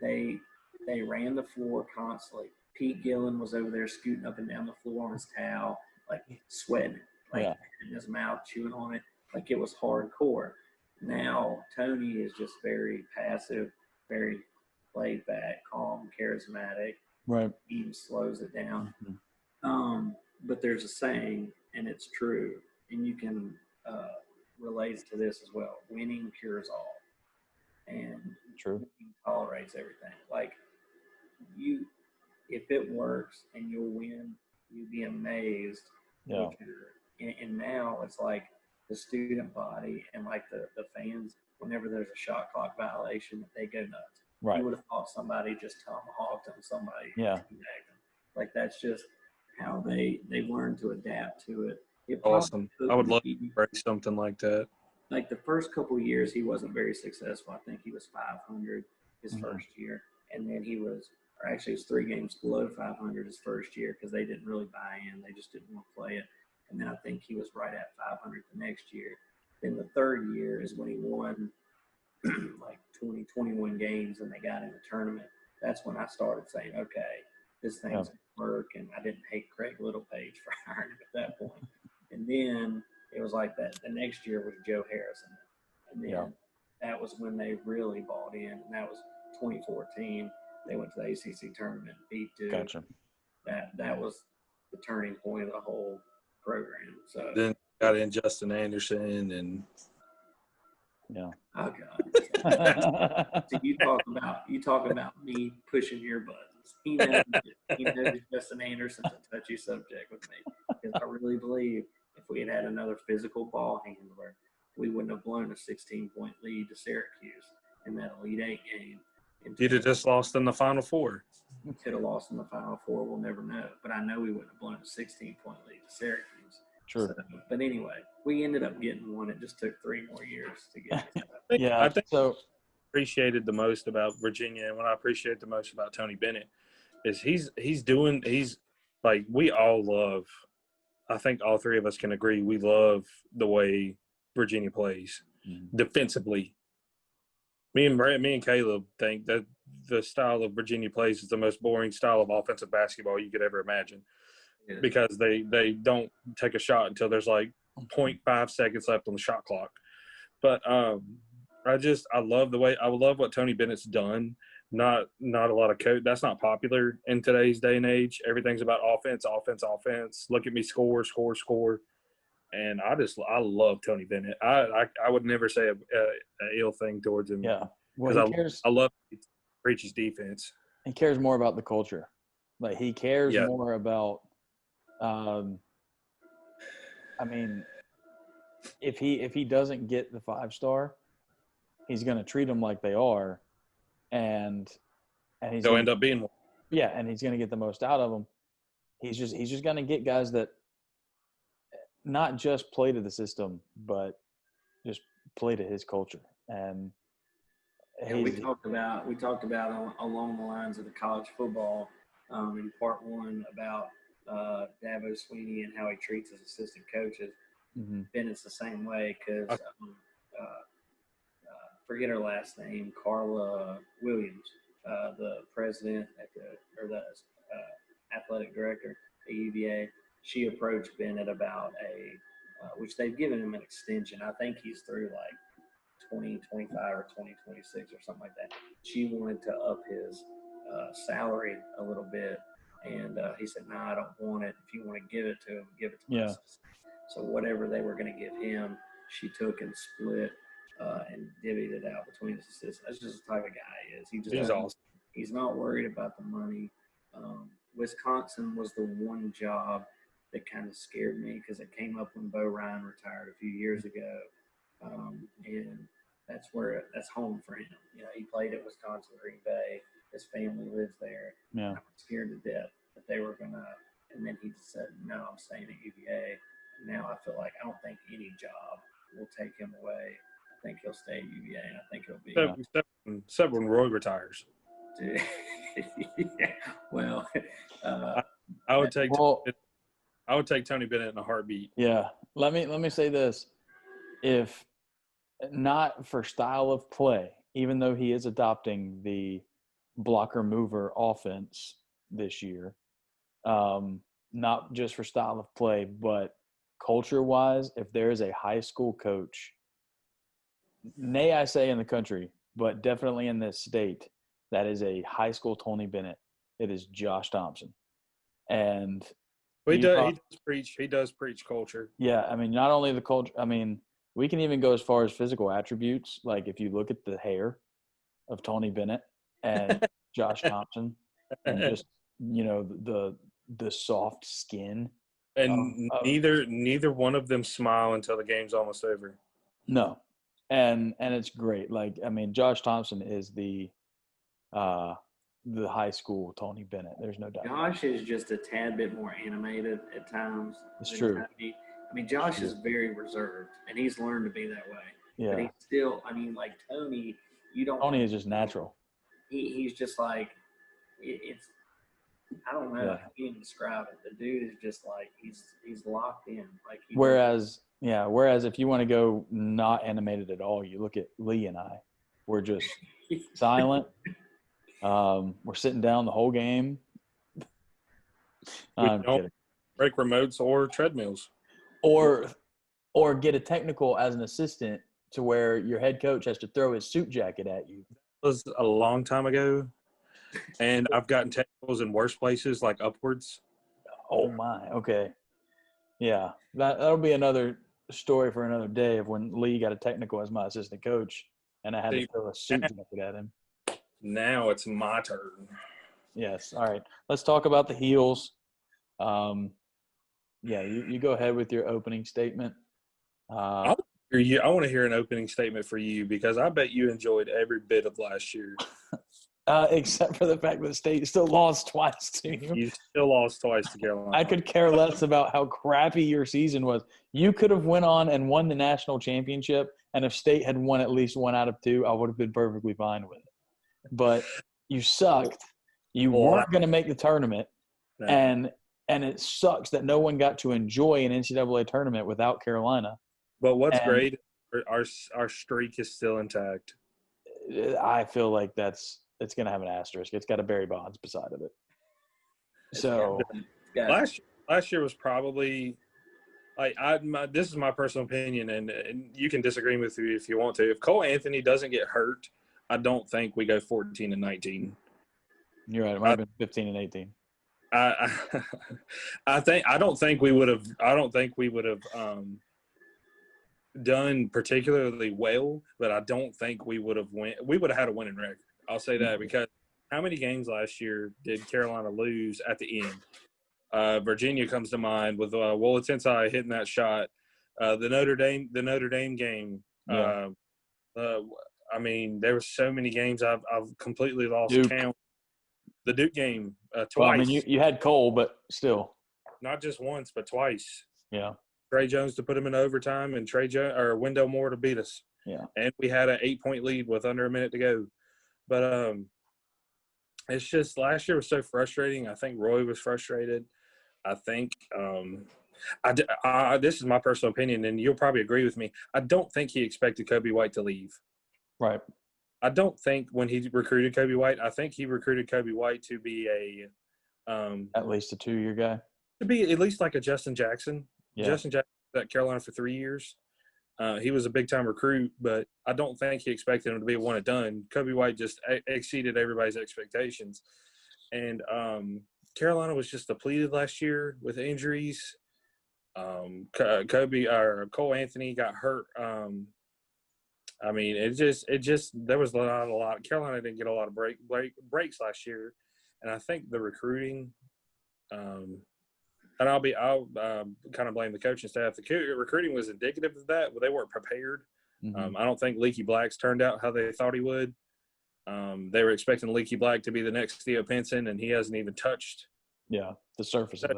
they ran the floor constantly. Pete Gillen was over there scooting up and down the floor on his towel, like sweating, like in his mouth, chewing on it, like it was hardcore. Now Tony is just very passive, very laid back, calm, charismatic. Right. He even slows it down. But there's a saying, and it's true, and you can relate to this as well. Winning cures all. And true. Tolerates everything. Like if it works and you'll win, you'd be amazed. Yeah. And now it's like the student body and like the fans, whenever there's a shot clock violation, they go nuts. Right. You would have thought somebody just tomahawked on somebody. Yeah. Like that's just how they learn to adapt to it. Awesome. I would love to break something like that. Like the first couple of years, he wasn't very successful. I think he was 500 his first year. And then he was, or actually it was 3 games below 500 his first year because they didn't really buy in. They just didn't want to play it. And then I think he was right at 500 the next year. Then the third year is when he won like 20, 21 games and they got in the tournament, that's when I started saying, okay, this thing's going to work. And I didn't hate Craig Littlepage for hiring him at that point. And then it was like that. The next year was Joe Harrison. And then that was when they really bought in. And that was 2014. They went to the ACC tournament, beat Duke. Gotcha. That was the turning point of the whole program. So then got in Justin Anderson and oh God. So you talk about me pushing your buttons. He knows Justin Anderson's a touchy subject with me because I really believe if we had another physical ball handler, we wouldn't have blown a 16-point lead to Syracuse in that Elite Eight game. You'd have just lost in the Final Four. Could have lost in the Final Four. We'll never know. But I know we wouldn't have blown a 16-point lead to Syracuse. True. So, but anyway, we ended up getting one. It just took 3 more years to get it. I think so. Appreciated the most about Virginia, and what I appreciate the most about Tony Bennett is he's like, we all love. I think all three of us can agree we love the way Virginia plays defensively. Me and Caleb think that the style of Virginia plays is the most boring style of offensive basketball you could ever imagine. Because they don't take a shot until there's like 0.5 seconds left on the shot clock. But I love what Tony Bennett's done. Not a lot of code. That's not popular in today's day and age. Everything's about offense. Look at me score. And I love Tony Bennett. I would never say a ill thing towards him. Yeah, well, I love he preaches defense. He cares more about the culture. Like he cares more about. I mean, if he doesn't get the 5-star, he's going to treat them like they are, and they'll end up being one. Yeah, and he's going to get the most out of them. He's just going to get guys that not just play to the system, but just play to his culture. And we talked about along the lines of the college football in part 1 about Dabo Sweeney and how he treats his assistant coaches. Bennett's the same way because forget her last name, Carla Williams, the president or the athletic director at UVA. She approached Bennett about which they've given him an extension. I think he's through like 2025 or 2026 or something like that. She wanted to up his salary a little bit. And he said, no, I don't want it. If you want to give it to him, give it to us. So whatever they were going to give him, she took and split and divvied it out between his assistants. That's just the type of guy he is. He's awesome. He's not worried about the money. Wisconsin was the one job that kind of scared me because it came up when Bo Ryan retired a few years ago. And that's home for him. You know, he played at Wisconsin Green Bay. His family lives there. Yeah. I'm scared to death that they were going to – and then he just said, no, I'm staying at UVA. Now I feel like I don't think any job will take him away. I think he'll stay at UVA, and I think he'll be – Except when Roy retires. Dude. Yeah. Well, I would take Tony Bennett in a heartbeat. Yeah. Let me say this. If not for style of play, even though he is adopting the blocker mover offense this year, not just for style of play, but culture wise, if there is a high school coach, nay, I say in the country, but definitely in this state, that is a high school Tony Bennett, it is Josh Thompson. And he does preach culture. Yeah. I mean, not only the culture, I mean, we can even go as far as physical attributes. Like if you look at the hair of Tony Bennett and Josh Thompson, and just, you know, the soft skin. And neither one of them smile until the game's almost over. No. And it's great. Like, I mean, Josh Thompson is the high school Tony Bennett. There's no doubt. Josh is just a tad bit more animated at times. It's true. I mean, Josh is very reserved, and he's learned to be that way. Yeah. But he's still, I mean, like Tony, Tony is just natural. He's just like, it's, I don't know. Yeah. I can't even describe it. The dude is just like, he's locked in. Like whereas if you want to go not animated at all, you look at Lee and I. We're just silent. We're sitting down the whole game. We I'm don't kidding. break remotes or treadmills. Or get a technical as an assistant to where your head coach has to throw his suit jacket at you. It was a long time ago, and I've gotten technicals in worse places, like upwards. Oh my, okay. Yeah. That'll be another story for another day of when Lee got a technical as my assistant coach and I had to See, throw a suit jacket at him. Now it's my turn. Yes. All right. Let's talk about the heels. Yeah, you go ahead with your opening statement. I want to hear an opening statement for you because I bet you enjoyed every bit of last year. Except for the fact that State still lost twice to you. You still lost twice to Carolina. I could care less about how crappy your season was. You could have went on and won the national championship, and if State had won at least 1 out of 2, I would have been perfectly fine with it. But you sucked. You weren't going to make the tournament, No. and it sucks that no one got to enjoy an NCAA tournament without Carolina. But what's great, our streak is still intact. I feel like it's going to have an asterisk. It's got a Barry Bonds beside of it. So last year was probably like this is my personal opinion, and you can disagree with me if you want to. If Cole Anthony doesn't get hurt, I don't think we go 14-19. You're right. It might have been 15-18. I don't think we would have done particularly well, but I don't think we would have had a winning record. I'll say that because how many games last year did Carolina lose at the end? Virginia comes to mind with Wolatensai hitting that shot. The Notre Dame game. Yeah. I mean, there were so many games I've completely lost count. The Duke game twice. Well, I mean, you had Cole, but still. Not just once, but twice. Yeah. Trey Jones to put him in overtime and Wendell Moore to beat us. Yeah. And we had an 8-point lead with under a minute to go. But it's just last year was so frustrating. I think Roy was frustrated. I think this is my personal opinion, and you'll probably agree with me. I don't think he expected Kobe White to leave. Right. I don't think when he recruited Kobe White, I think he recruited Kobe White to be at least a 2-year guy. To be at least like a Justin Jackson. Yeah. Justin Jackson was at Carolina for 3 years. He was a big-time recruit, but I don't think he expected him to be a one-and-done. Kobe White just exceeded everybody's expectations. And Carolina was just depleted last year with injuries. Cole Anthony got hurt. I mean, it just there was a lot. Carolina didn't get a lot of breaks last year, and I think the recruiting, and I'll kind of blame the coaching staff. The recruiting was indicative of that, but they weren't prepared. Mm-hmm. I don't think Leaky Black's turned out how they thought he would. They were expecting Leaky Black to be the next Theo Pinson, and he hasn't even touched. Yeah, the surface of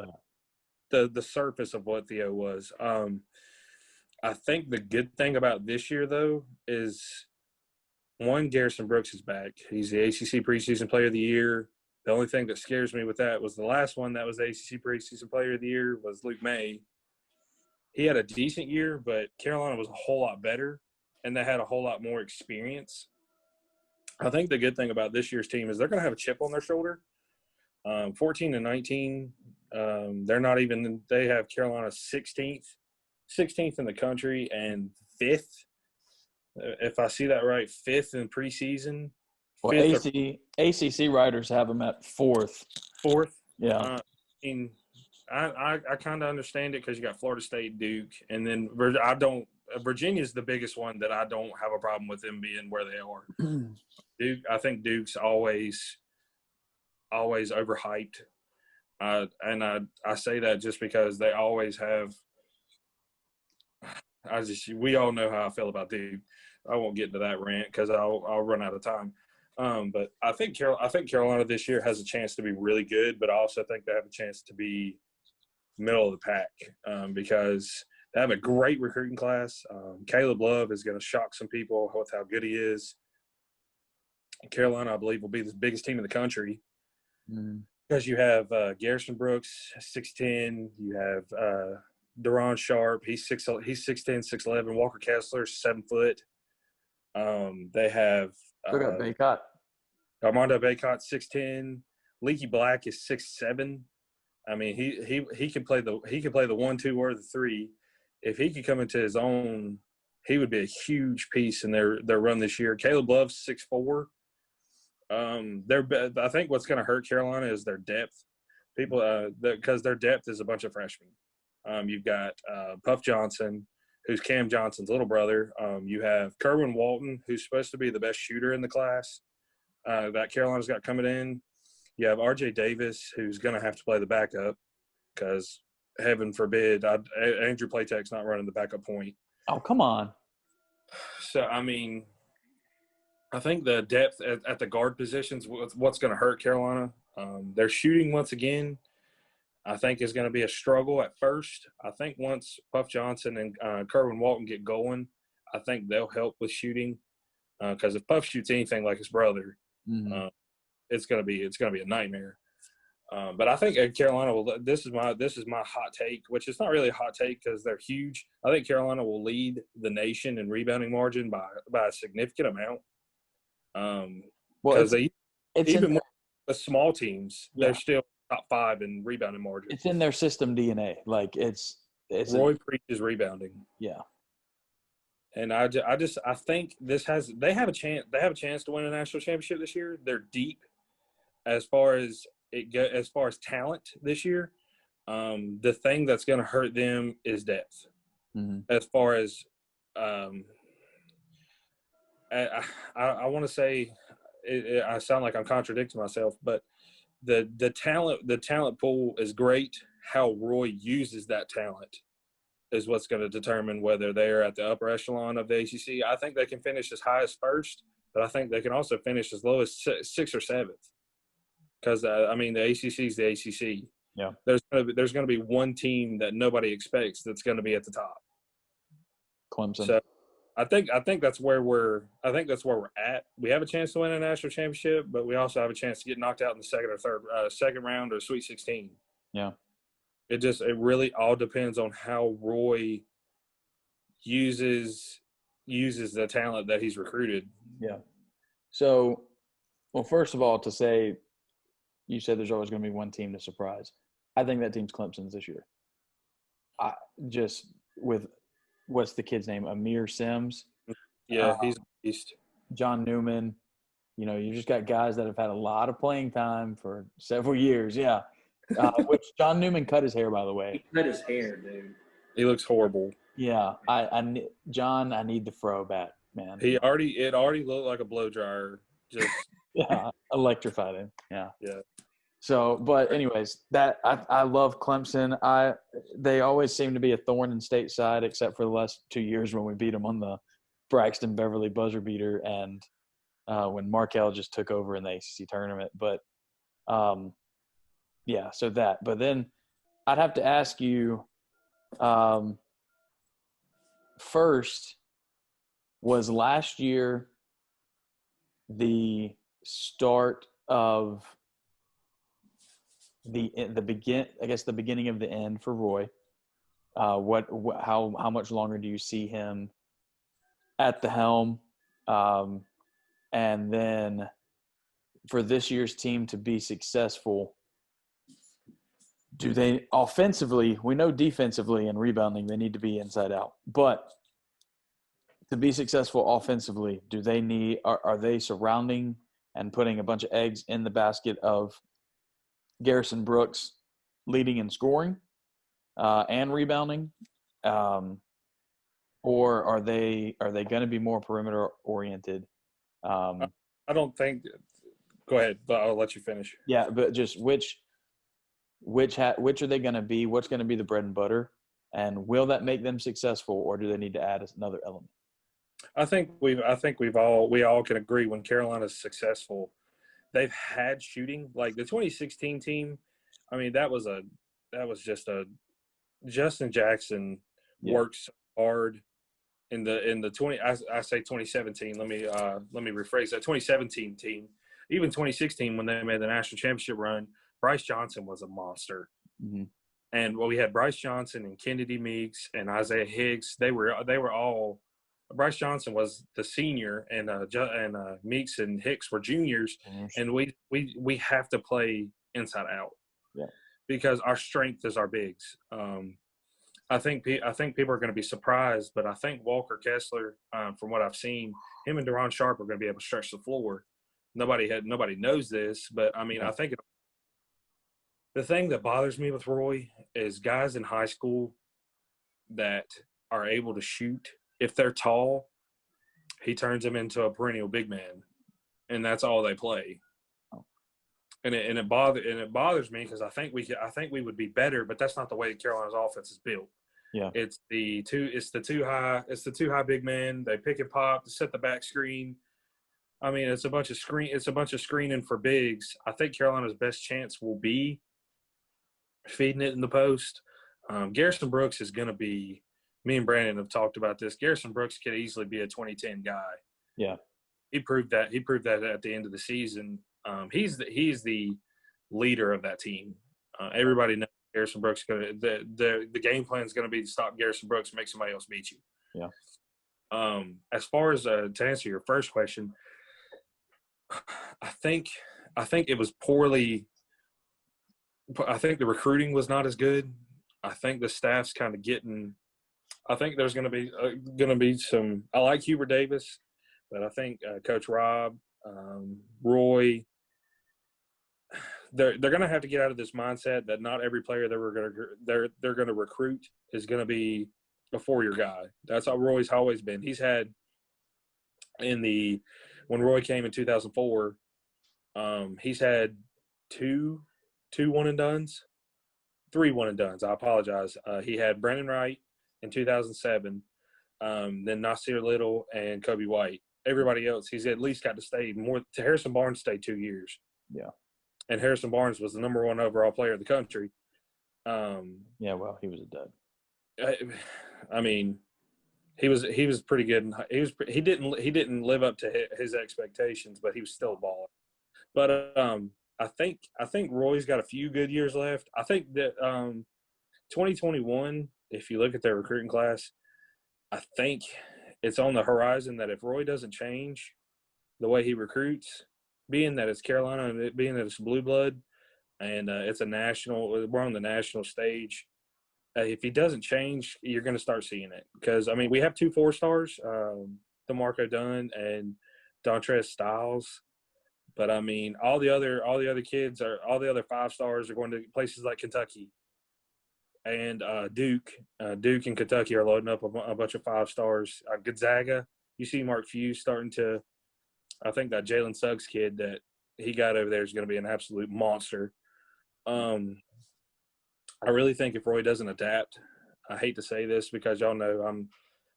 that. The surface of what Theo was. I think the good thing about this year, though, is one, Garrison Brooks is back. He's the ACC Preseason Player of the Year. The only thing that scares me with that was the last one that was the ACC Preseason Player of the Year was Luke May. He had a decent year, but Carolina was a whole lot better, and they had a whole lot more experience. I think the good thing about this year's team is they're going to have a chip on their shoulder. 14-19, they're not even – they have Carolina 16th in the country and 5th, if I see that right, 5th in preseason. Well, ACC writers have them at 4th. 4th? Yeah. I mean, I kind of understand it because you got Florida State, Duke, and then Virginia's the biggest one that I don't have a problem with them being where they are. Duke, I think Duke's always overhyped. And I say that just because they always have – we all know how I feel about Duke. I won't get into that rant because I'll run out of time. But I think Carolina this year has a chance to be really good, but I also think they have a chance to be middle of the pack because they have a great recruiting class. Caleb Love is going to shock some people with how good he is. Carolina, I believe, will be the biggest team in the country because you have Garrison Brooks, 6'10". You have Deron Sharp, he's 6'10", 6'11". Walker Kessler, 7 foot. They have Still got Baycott. Armando Bacot, 6'10". Leaky Black is 6'7". I mean, he can play the 1-2 or the 3. If he could come into his own, he would be a huge piece in their run this year. Caleb Love's 6'4". I think what's going to hurt Carolina is their depth. People, because their depth is a bunch of freshmen. You've got Puff Johnson, who's Cam Johnson's little brother. You have Kerwin Walton, who's supposed to be the best shooter in the class that Carolina's got coming in. You have R.J. Davis, who's going to have to play the backup because, heaven forbid, Andrew Platek's not running the backup point. Oh, come on. So, I mean, I think the depth at the guard positions what's going to hurt Carolina. Their shooting, once again, I think is going to be a struggle at first. I think once Puff Johnson and Kerwin Walton get going, I think they'll help with shooting. Because if Puff shoots anything like his brother, it's going to be a nightmare. But I think Carolina will. This is my hot take, which is not really a hot take because they're huge. I think Carolina will lead the nation in rebounding margin by a significant amount. Because even more the small teams, they're still top 5 in rebounding margin. It's in their system DNA. Like it's Roy preaches rebounding. Yeah. And I think they have a chance to win a national championship this year. They're deep as far as talent this year. The thing that's going to hurt them is depth. As far as I want to say, I sound like I'm contradicting myself, but the talent pool is great. How Roy uses that talent is what's going to determine whether they're at the upper echelon of the ACC. I think they can finish as high as first, but I think they can also finish as low as 6th or 7th. Because I mean, the ACC is the ACC. Yeah, there's going to be one team that nobody expects that's going to be at the top. Clemson. So I think that's where we're at. We have a chance to win a national championship, but we also have a chance to get knocked out in the second round or Sweet 16. Yeah. It really all depends on how Roy uses the talent that he's recruited. Yeah. So, well, first of all, to say, you said there's always going to be one team to surprise. I think that team's Clemson's this year. Just with what's the kid's name? Amir Sims. Yeah, he's a beast. John Newman. You know, you just got guys that have had a lot of playing time for several years. Yeah. Which John Newman cut his hair, by the way. He cut his hair, dude. He looks horrible. Yeah, John, I need the fro back, man. It already looked like a blow dryer. Just yeah, electrified him. Yeah. Yeah. So, but anyways, I love Clemson. They always seem to be a thorn in stateside, except for the last 2 years when we beat them on the Braxton Beverly buzzer beater, and when Markel just took over in the ACC tournament. But yeah, so that. But then I'd have to ask you, first, was last year the start of the beginning of the end for Roy? How much longer do you see him at the helm? And then for this year's team to be successful, do they offensively, we know defensively and rebounding, they need to be inside out, but to be successful offensively, are they surrounding and putting a bunch of eggs in the basket of Garrison Brooks leading and scoring and rebounding? Or are they going to be more perimeter oriented? I don't think. Go ahead, but I'll let you finish. Yeah, but just which are they going to be? What's going to be the bread and butter? And will that make them successful, or do they need to add another element? I think we all can agree when Carolina's successful, they've had shooting. Like the 2016 team, I mean, that was just a Justin Jackson worked so hard in the 2017. Let me rephrase that. 2017 team, even 2016 when they made the national championship run, Bryce Johnson was a monster. Mm-hmm. And we had Bryce Johnson and Kennedy Meeks and Isaiah Higgs. They were all Bryce Johnson was the senior, and Meeks and Hicks were juniors, and we have to play inside out. Yeah. Because our strength is our bigs. I think people are going to be surprised, but I think Walker Kessler, from what I've seen, him and Deron Sharp are going to be able to stretch the floor. Nobody knows this, but I mean, I think the thing that bothers me with Roy is guys in high school that are able to shoot. If they're tall, he turns them into a perennial big man, and that's all they play. And it bothers me because I think we would be better, but that's not the way Carolina's offense is built. Yeah, it's the too high big man. They pick and pop to set the back screen. I mean, it's a bunch of screening for bigs. I think Carolina's best chance will be feeding it in the post. Garrison Brooks is going to be. Me and Brandon have talked about this. Garrison Brooks could easily be a 2010 guy. Yeah, he proved that at the end of the season. He's the leader of that team. Everybody knows Garrison Brooks the game plan is going to be to stop Garrison Brooks and make somebody else beat you. Yeah. As far as to answer your first question, I think it was poorly. I think the recruiting was not as good. I think the staff's kind of getting. I think there's going to be some. I like Hubert Davis, but I think Coach Rob, Roy, they're going to have to get out of this mindset that not every player that they're going to recruit is going to be a 4-year guy. That's how Roy's always been. He's had when Roy came in 2004, he's had two one and dones, 3 one and dones. I apologize. He had Brandon Wright in 2007, then Nasir Little and Kobe White. Everybody else, he's at least got to stay more. Harrison Barnes stayed 2 years. Yeah. And Harrison Barnes was the number 1 overall player in the country. Yeah, well, he was a dud. I mean, he was pretty good. He didn't live up to his expectations, but he was still a baller. But I think Roy's got a few good years left. I think that 2021, if you look at their recruiting class, I think it's on the horizon that if Roy doesn't change the way he recruits, being that it's Carolina and being that it's blue blood and we're on the national stage. If he doesn't change, you're going to start seeing it. Because, I mean, we have 2 4-stars, DeMarco Dunn and Dontrez Styles. But, I mean, all the other 5-stars are going to places like Kentucky and Duke. Duke and Kentucky are loading up a bunch of 5-stars. Gonzaga, you see Mark Few starting to – I think that Jalen Suggs kid that he got over there is going to be an absolute monster. I really think if Roy doesn't adapt, I hate to say this because y'all know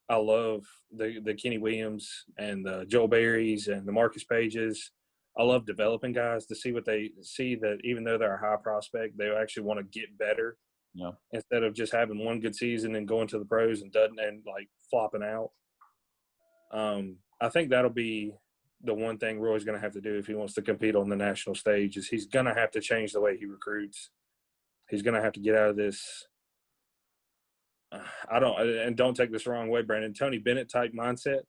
I love the Kenny Williams and the Joel Berrys and the Marcus Pages. I love developing guys to see what they see that even though they're a high prospect, they actually want to get better. Yeah. Instead of just having one good season and going to the pros and like flopping out. I think that'll be the one thing Roy's going to have to do if he wants to compete on the national stage is he's going to have to change the way he recruits. He's going to have to get out of this. Don't take this the wrong way, Brandon. Tony Bennett type mindset,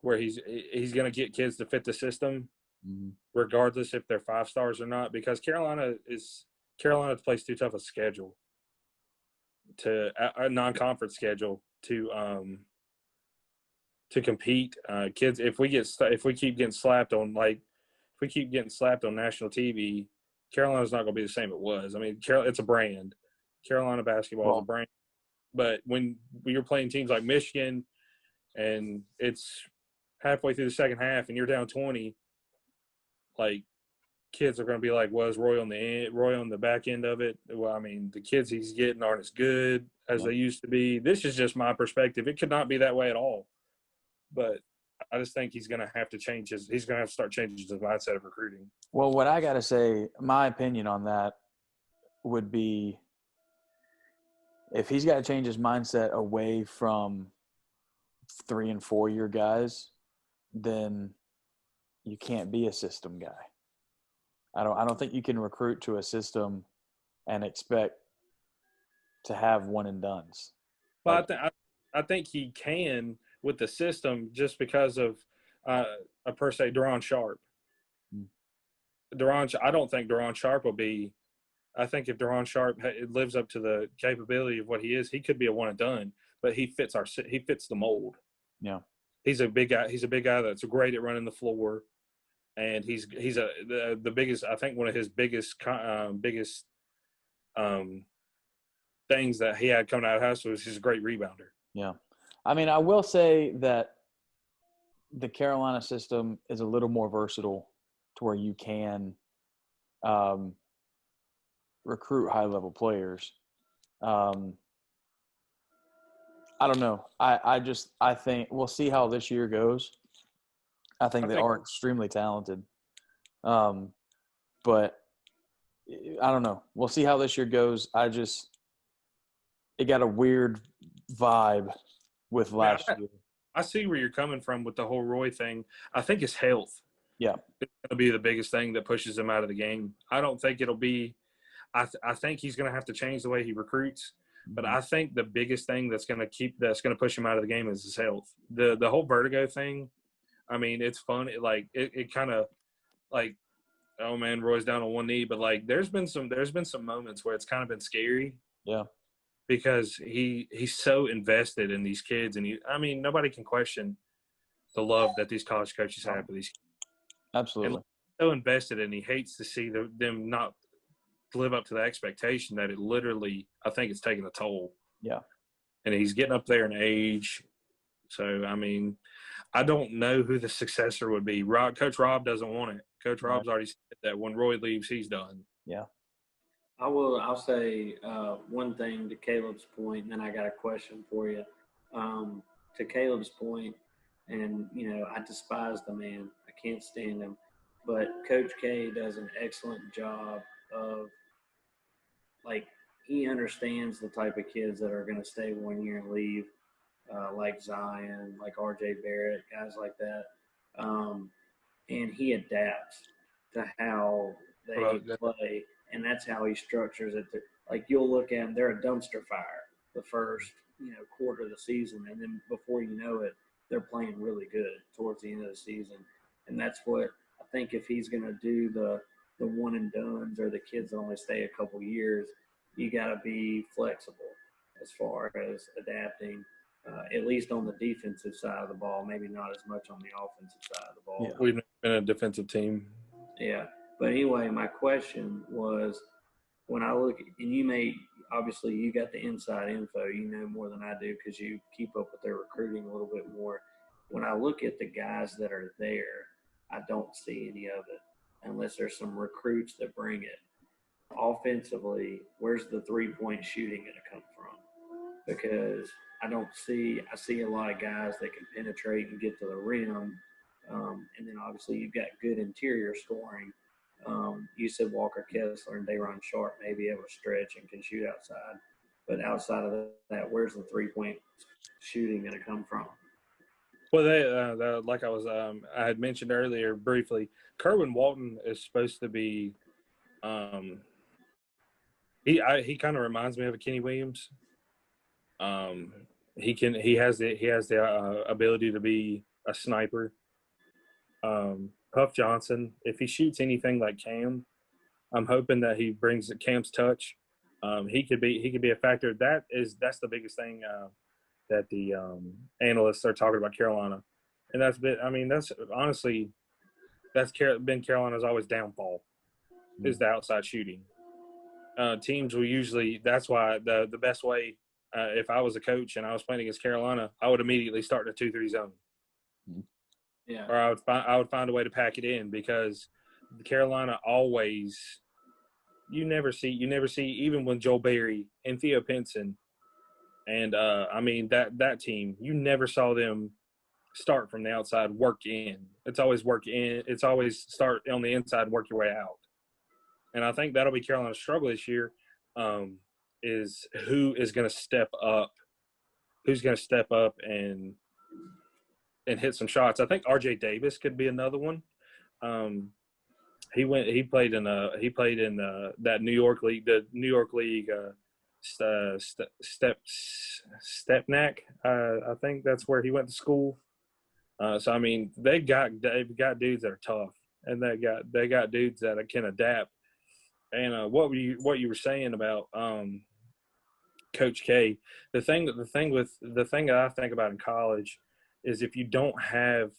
where he's going to get kids to fit the system, regardless if they're 5-stars or not. Because Carolina plays too tough a schedule, a non-conference schedule to compete. Kids, if we keep getting slapped on national TV. Carolina's not going to be the same it was. I mean, it's a brand. Carolina basketball is a brand. But when you're playing teams like Michigan and it's halfway through the second half and you're down 20, like kids are going to be like, was Roy on the back end of it? Well, I mean, the kids he's getting aren't as good as they used to be. This is just my perspective. It could not be that way at all. But I just think he's going to have to he's going to have to start changing his mindset of recruiting. Well, what I got to say, my opinion on that would be if he's got to change his mindset away from 3- and 4-year guys, then you can't be a system guy. I don't think you can recruit to a system and expect to have one and dones. Well, I think he can with the system just because of per se Deron Sharp. I don't think Deron Sharp will be. I think if Deron Sharp lives up to the capability of what he is, he could be a one and done. But he fits the mold. Yeah, he's a big guy. He's a big guy that's great at running the floor, and he's the biggest. I think one of his biggest things that he had coming out of high school was he's a great rebounder. yeah. I mean, I will say that the Carolina system is a little more versatile to where you can recruit high-level players. I don't know. I think we'll see how this year goes. I think they are extremely talented. But I don't know. We'll see how this year goes. It got a weird vibe with last year. I see where you're coming from with the whole Roy thing. I think his health. Yeah. It's going to be the biggest thing that pushes him out of the game. I don't think it'll be I think he's going to have to change the way he recruits. But I think the biggest thing that's going to push him out of the game is his health. The whole vertigo thing, I mean, it's fun. It kind of like, oh man, Roy's down on one knee. But like, there's been some moments where it's kind of been scary. Yeah. Because he's so invested in these kids, and nobody can question the love that these college coaches have for these kids. Absolutely. And so invested, and he hates to see them not live up to the expectation that it literally, I think it's taking a toll. Yeah. And he's getting up there in age. So, I mean, I don't know who the successor would be. Coach Rob doesn't want it. Coach Rob's already said that when Roy leaves, he's done. Yeah. I'll say one thing to Caleb's point, and then I got a question for you. To Caleb's point, and, I despise the man. I can't stand him. But Coach K does an excellent job of, he understands the type of kids that are going to stay 1 year and leave, like Zion, like R.J. Barrett, guys like that. And he adapts to how they play. And that's how he structures it. You'll look at them, they're a dumpster fire the first, quarter of the season. And then before you know it, they're playing really good towards the end of the season. And that's what I think if he's going to do the one and dones or the kids that only stay a couple years, you got to be flexible as far as adapting, at least on the defensive side of the ball, maybe not as much on the offensive side of the ball. Yeah. We've been a defensive team. Yeah. But anyway, my question was, when I look – and obviously you got the inside info. You know more than I do because you keep up with their recruiting a little bit more. When I look at the guys that are there, I don't see any of it unless there's some recruits that bring it. Offensively, where's the three-point shooting going to come from? Because I see a lot of guys that can penetrate and get to the rim. And then obviously you've got good interior scoring. You said Walker Kessler and Deron Sharp may be able to stretch and can shoot outside. But outside of that, where's the three-point shooting going to come from? Well, like I had mentioned earlier briefly, Kerwin Walton is supposed to be he kind of reminds me of a Kenny Williams. He has the ability to be a sniper. Puff Johnson, if he shoots anything like Cam, I'm hoping that he brings Cam's touch. He could be a factor. That's the biggest thing that the analysts are talking about Carolina, and that's been Carolina's always downfall is the outside shooting. Teams will usually. That's why the best way. If I was a coach and I was playing against Carolina, I would immediately start in a 2-3 zone. Yeah. Or I would find a way to pack it in because Carolina always. You never see even when Joel Berry and Theo Pinson. And, that team, you never saw them start from the outside, work in. It's always work in. It's always start on the inside, work your way out. And I think that'll be Carolina's struggle this year is who is going to step up. Who's going to step up and hit some shots. I think R.J. Davis could be another one. He played in that New York league, the New York League Stepnack. I think that's where he went to school. So I mean, they've got dudes that are tough, and they got dudes that can adapt. And what you were saying about Coach K, the thing that I think about in college is if you don't have,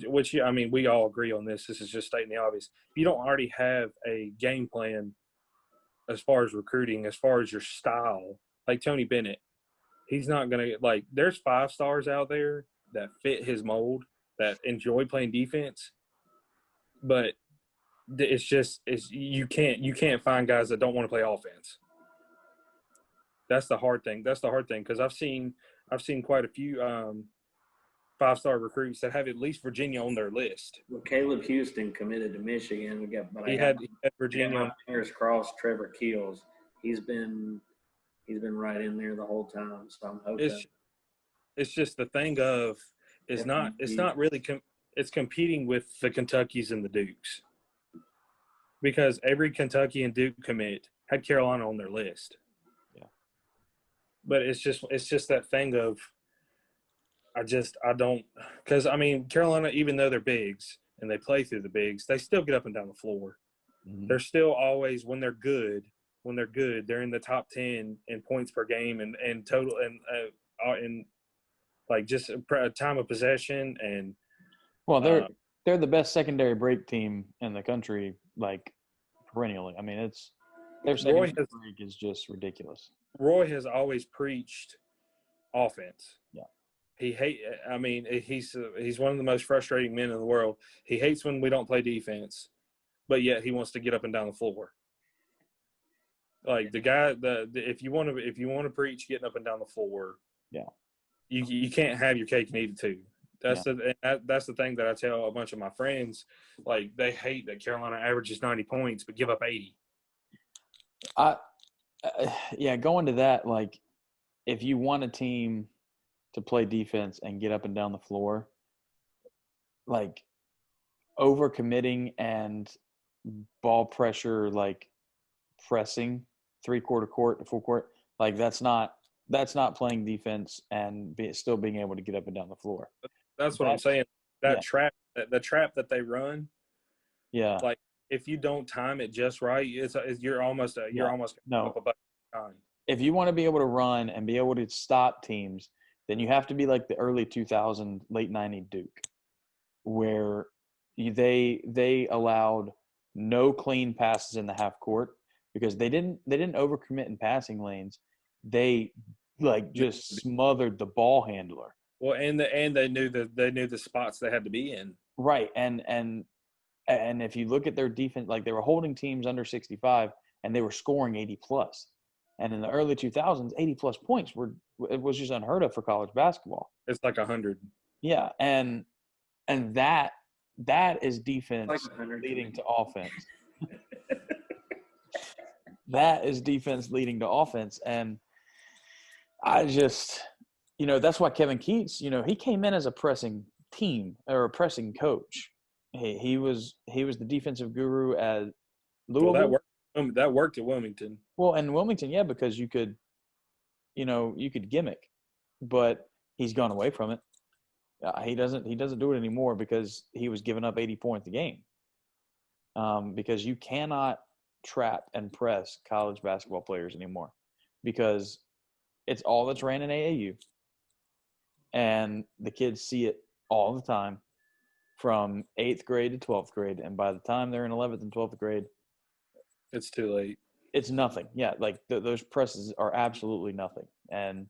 which I mean we all agree on this. This is just stating the obvious. If you don't already have a game plan as far as recruiting, as far as your style, like Tony Bennett, he's not gonna like. There's 5-stars out there that fit his mold, that enjoy playing defense, but it's you can't find guys that don't want to play offense. That's the hard thing. Because I've seen quite a few 5-star recruits that have at least Virginia on their list. Well, Caleb Houston committed to Michigan. He had Virginia. My fingers crossed. Trevor Keels. He's been right in there the whole time. So I'm hoping. It's just the thing of it's not really it's competing with the Kentuckys and the Dukes, because every Kentucky and Duke commit had Carolina on their list. Yeah. But it's just that thing of I don't, because I mean Carolina, even though they're bigs and they play through the bigs, they still get up and down the floor. Mm-hmm. They're still always when they're good, they're in the top 10 in points per game and total and like just a time of possession and. Well, they're the best secondary break team in the country, like perennially. I mean, their secondary break is just ridiculous. Roy has always preached offense. Yeah. He's one of the most frustrating men in the world. He hates when we don't play defense, but yet he wants to get up and down the floor. Like the guy, if you want to preach getting up and down the floor, yeah, you can't have your cake and eat it too. That's the thing that I tell a bunch of my friends. Like they hate that Carolina averages 90 points but give up 80. Going to that, like if you want a team to play defense and get up and down the floor, like overcommitting and ball pressure, like pressing 3/4 court to full court, like that's not playing defense and still being able to get up and down the floor. That's what I'm saying. Trap, the trap that they run. Yeah. Like if you don't time it just right, you're almost no. up time. If you want to be able to run and be able to stop teams, then you have to be like the early 2000, late 90 Duke, where they allowed no clean passes in the half court because they didn't overcommit in passing lanes. They like just smothered the ball handler. Well, and they knew the spots they had to be in. Right, and if you look at their defense, like they were holding teams under 65, and they were scoring 80 plus. And in the early 2000s, 80 plus points was just unheard of for college basketball. It's like 100. Yeah, and that is defense like leading to offense. That is defense leading to offense, and I just. That's why Kevin Keats, he came in as a pressing team or a pressing coach. He was the defensive guru at Louisville. Well, that worked at Wilmington. Well, and Wilmington, yeah, because you could gimmick, but he's gone away from it. He doesn't do it anymore because he was giving up 80 points a game. Because you cannot trap and press college basketball players anymore because it's all that's ran in AAU. And the kids see it all the time from 8th grade to 12th grade. And by the time they're in 11th and 12th grade, it's too late. It's nothing. Yeah, like those presses are absolutely nothing. And,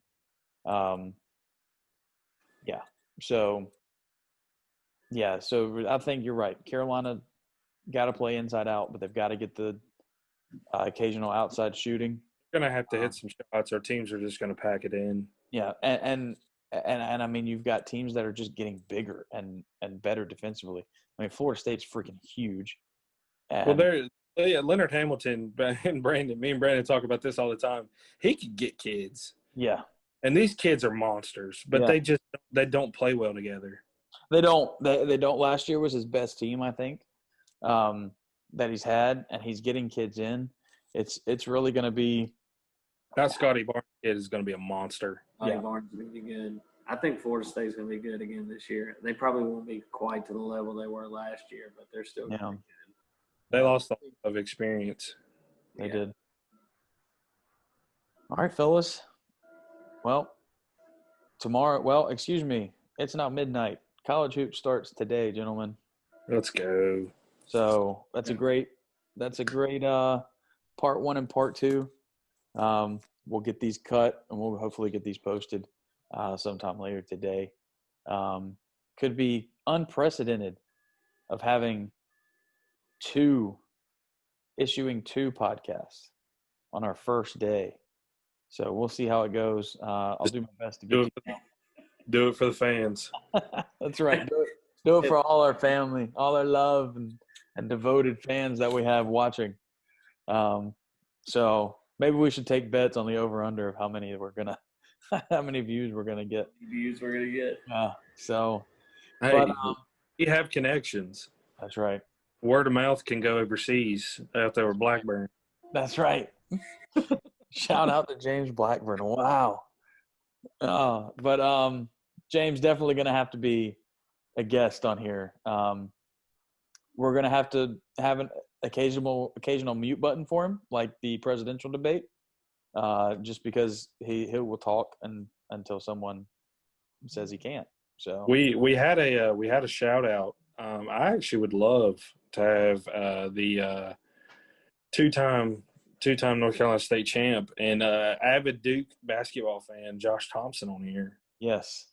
So I think you're right. Carolina got to play inside out, but they've got to get the occasional outside shooting. They're going to have to hit some shots. Our teams are just going to pack it in. Yeah, and I mean, you've got teams that are just getting bigger and better defensively. I mean, Florida State's freaking huge. Leonard Hamilton and Brandon. Me and Brandon talk about this all the time. He could get kids. Yeah, and these kids are monsters, but they don't play well together. They don't. They don't. Last year was his best team, I think, that he's had, and he's getting kids in. It's really going to be That Scotty Barnes kid is going to be a monster. Barnes is going to be good. I think Florida State's going to be good again this year. They probably won't be quite to the level they were last year, but they're still going to be good. They lost a lot of experience. They did. All right, fellas. Well, excuse me. It's now midnight. College hoops starts today, gentlemen. Let's go. So that's a great part 1 and part 2. We'll get these cut and we'll hopefully get these posted sometime later today. Could be unprecedented of issuing two podcasts on our first day. So we'll see how it goes. I'll do my best to get do it for the fans. That's right. Do it for all our family, all our love and devoted fans that we have watching. So maybe we should take bets on the over/under of how many views we're gonna get. Yeah. So, hey, we have connections. That's right. Word of mouth can go overseas out there with Blackburn. That's right. Shout out to James Blackburn. Wow. But James definitely going to have to be a guest on here. We're going to have an occasional mute button for him, like the presidential debate, just because he will talk until someone says he can't. So we had a shout out. I actually would love to have the two-time North Carolina State champ and avid Duke basketball fan Josh Thompson on here. Yes.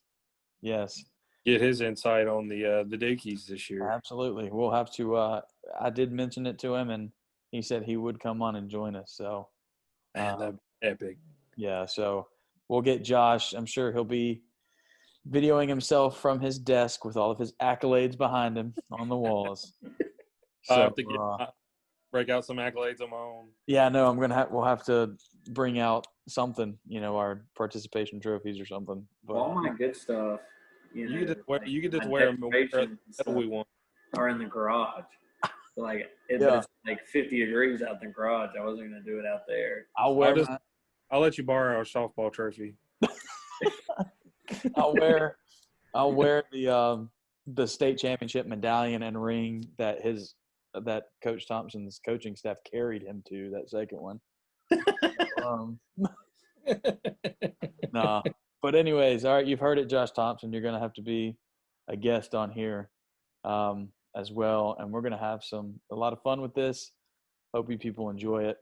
Get his insight on the Dukies this year. Absolutely. We'll have to. I did mention it to him, and he said he would come on and join us. So, that'd be epic. Yeah. So we'll get Josh. I'm sure he'll be videoing himself from his desk with all of his accolades behind him on the walls. So break out some accolades on my own. Yeah, no, we'll have to bring out something, our participation trophies or something. But all my good stuff, you can just wear them wherever we want. Are in the garage. So it's like 50 degrees out in the garage. I wasn't going to do it out there. I'll let you borrow our softball trophy. I'll wear the state championship medallion and ring that Coach Thompson's coaching staff carried him to, that second one. Nah. But anyways, all right, you've heard it, Josh Thompson. You're going to have to be a guest on here as well, and we're going to have a lot of fun with this. Hope you people enjoy it.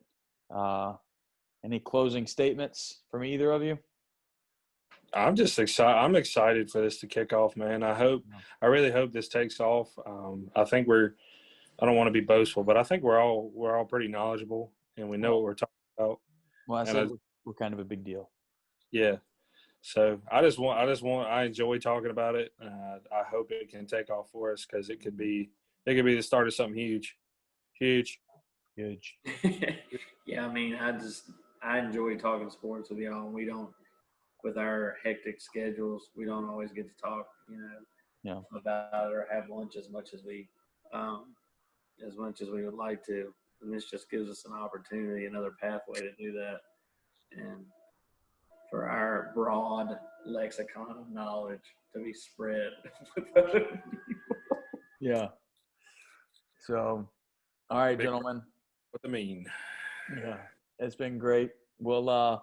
Any closing statements from either of you? I'm just excited. I'm excited for this to kick off, man. I really hope this takes off. I think I don't want to be boastful, but I think we're all pretty knowledgeable and we know what we're talking about. Well, I said we're kind of a big deal. Yeah. So I enjoy talking about it. I hope it can take off for us because it could be the start of something huge. Yeah, I mean, I enjoy talking sports with y'all. And we don't, with our hectic schedules, we don't always get to talk, about it or have lunch as much as we would like to. And this just gives us an opportunity, another pathway to do that. And for our broad lexicon of knowledge to be spread with other people. Yeah. So, all right, gentlemen. What I mean. Yeah, it's been great. We'll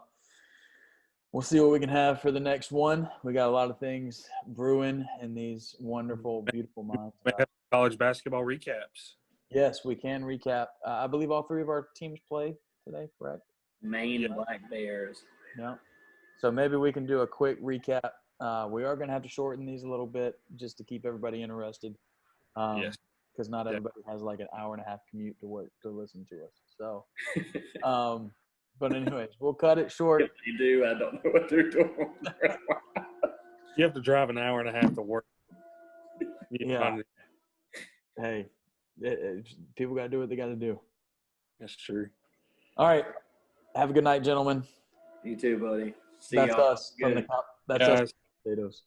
see what we can have for the next one. We got a lot of things brewing in these wonderful, beautiful minds. We have college basketball recaps. Yes, we can recap. I believe all three of our teams play today, correct? Maine Black Bears. Yeah. So maybe we can do a quick recap. We are going to have to shorten these a little bit just to keep everybody interested. Yes. Because not everybody has like an hour and a half commute to work to listen to us. So, but anyways, we'll cut it short. If they do, I don't know what they're doing. You have to drive an hour and a half to work. Yeah. Hey, people got to do what they got to do. That's true. All right. Have a good night, gentlemen. You too, buddy. That's us. That's us. Potatoes.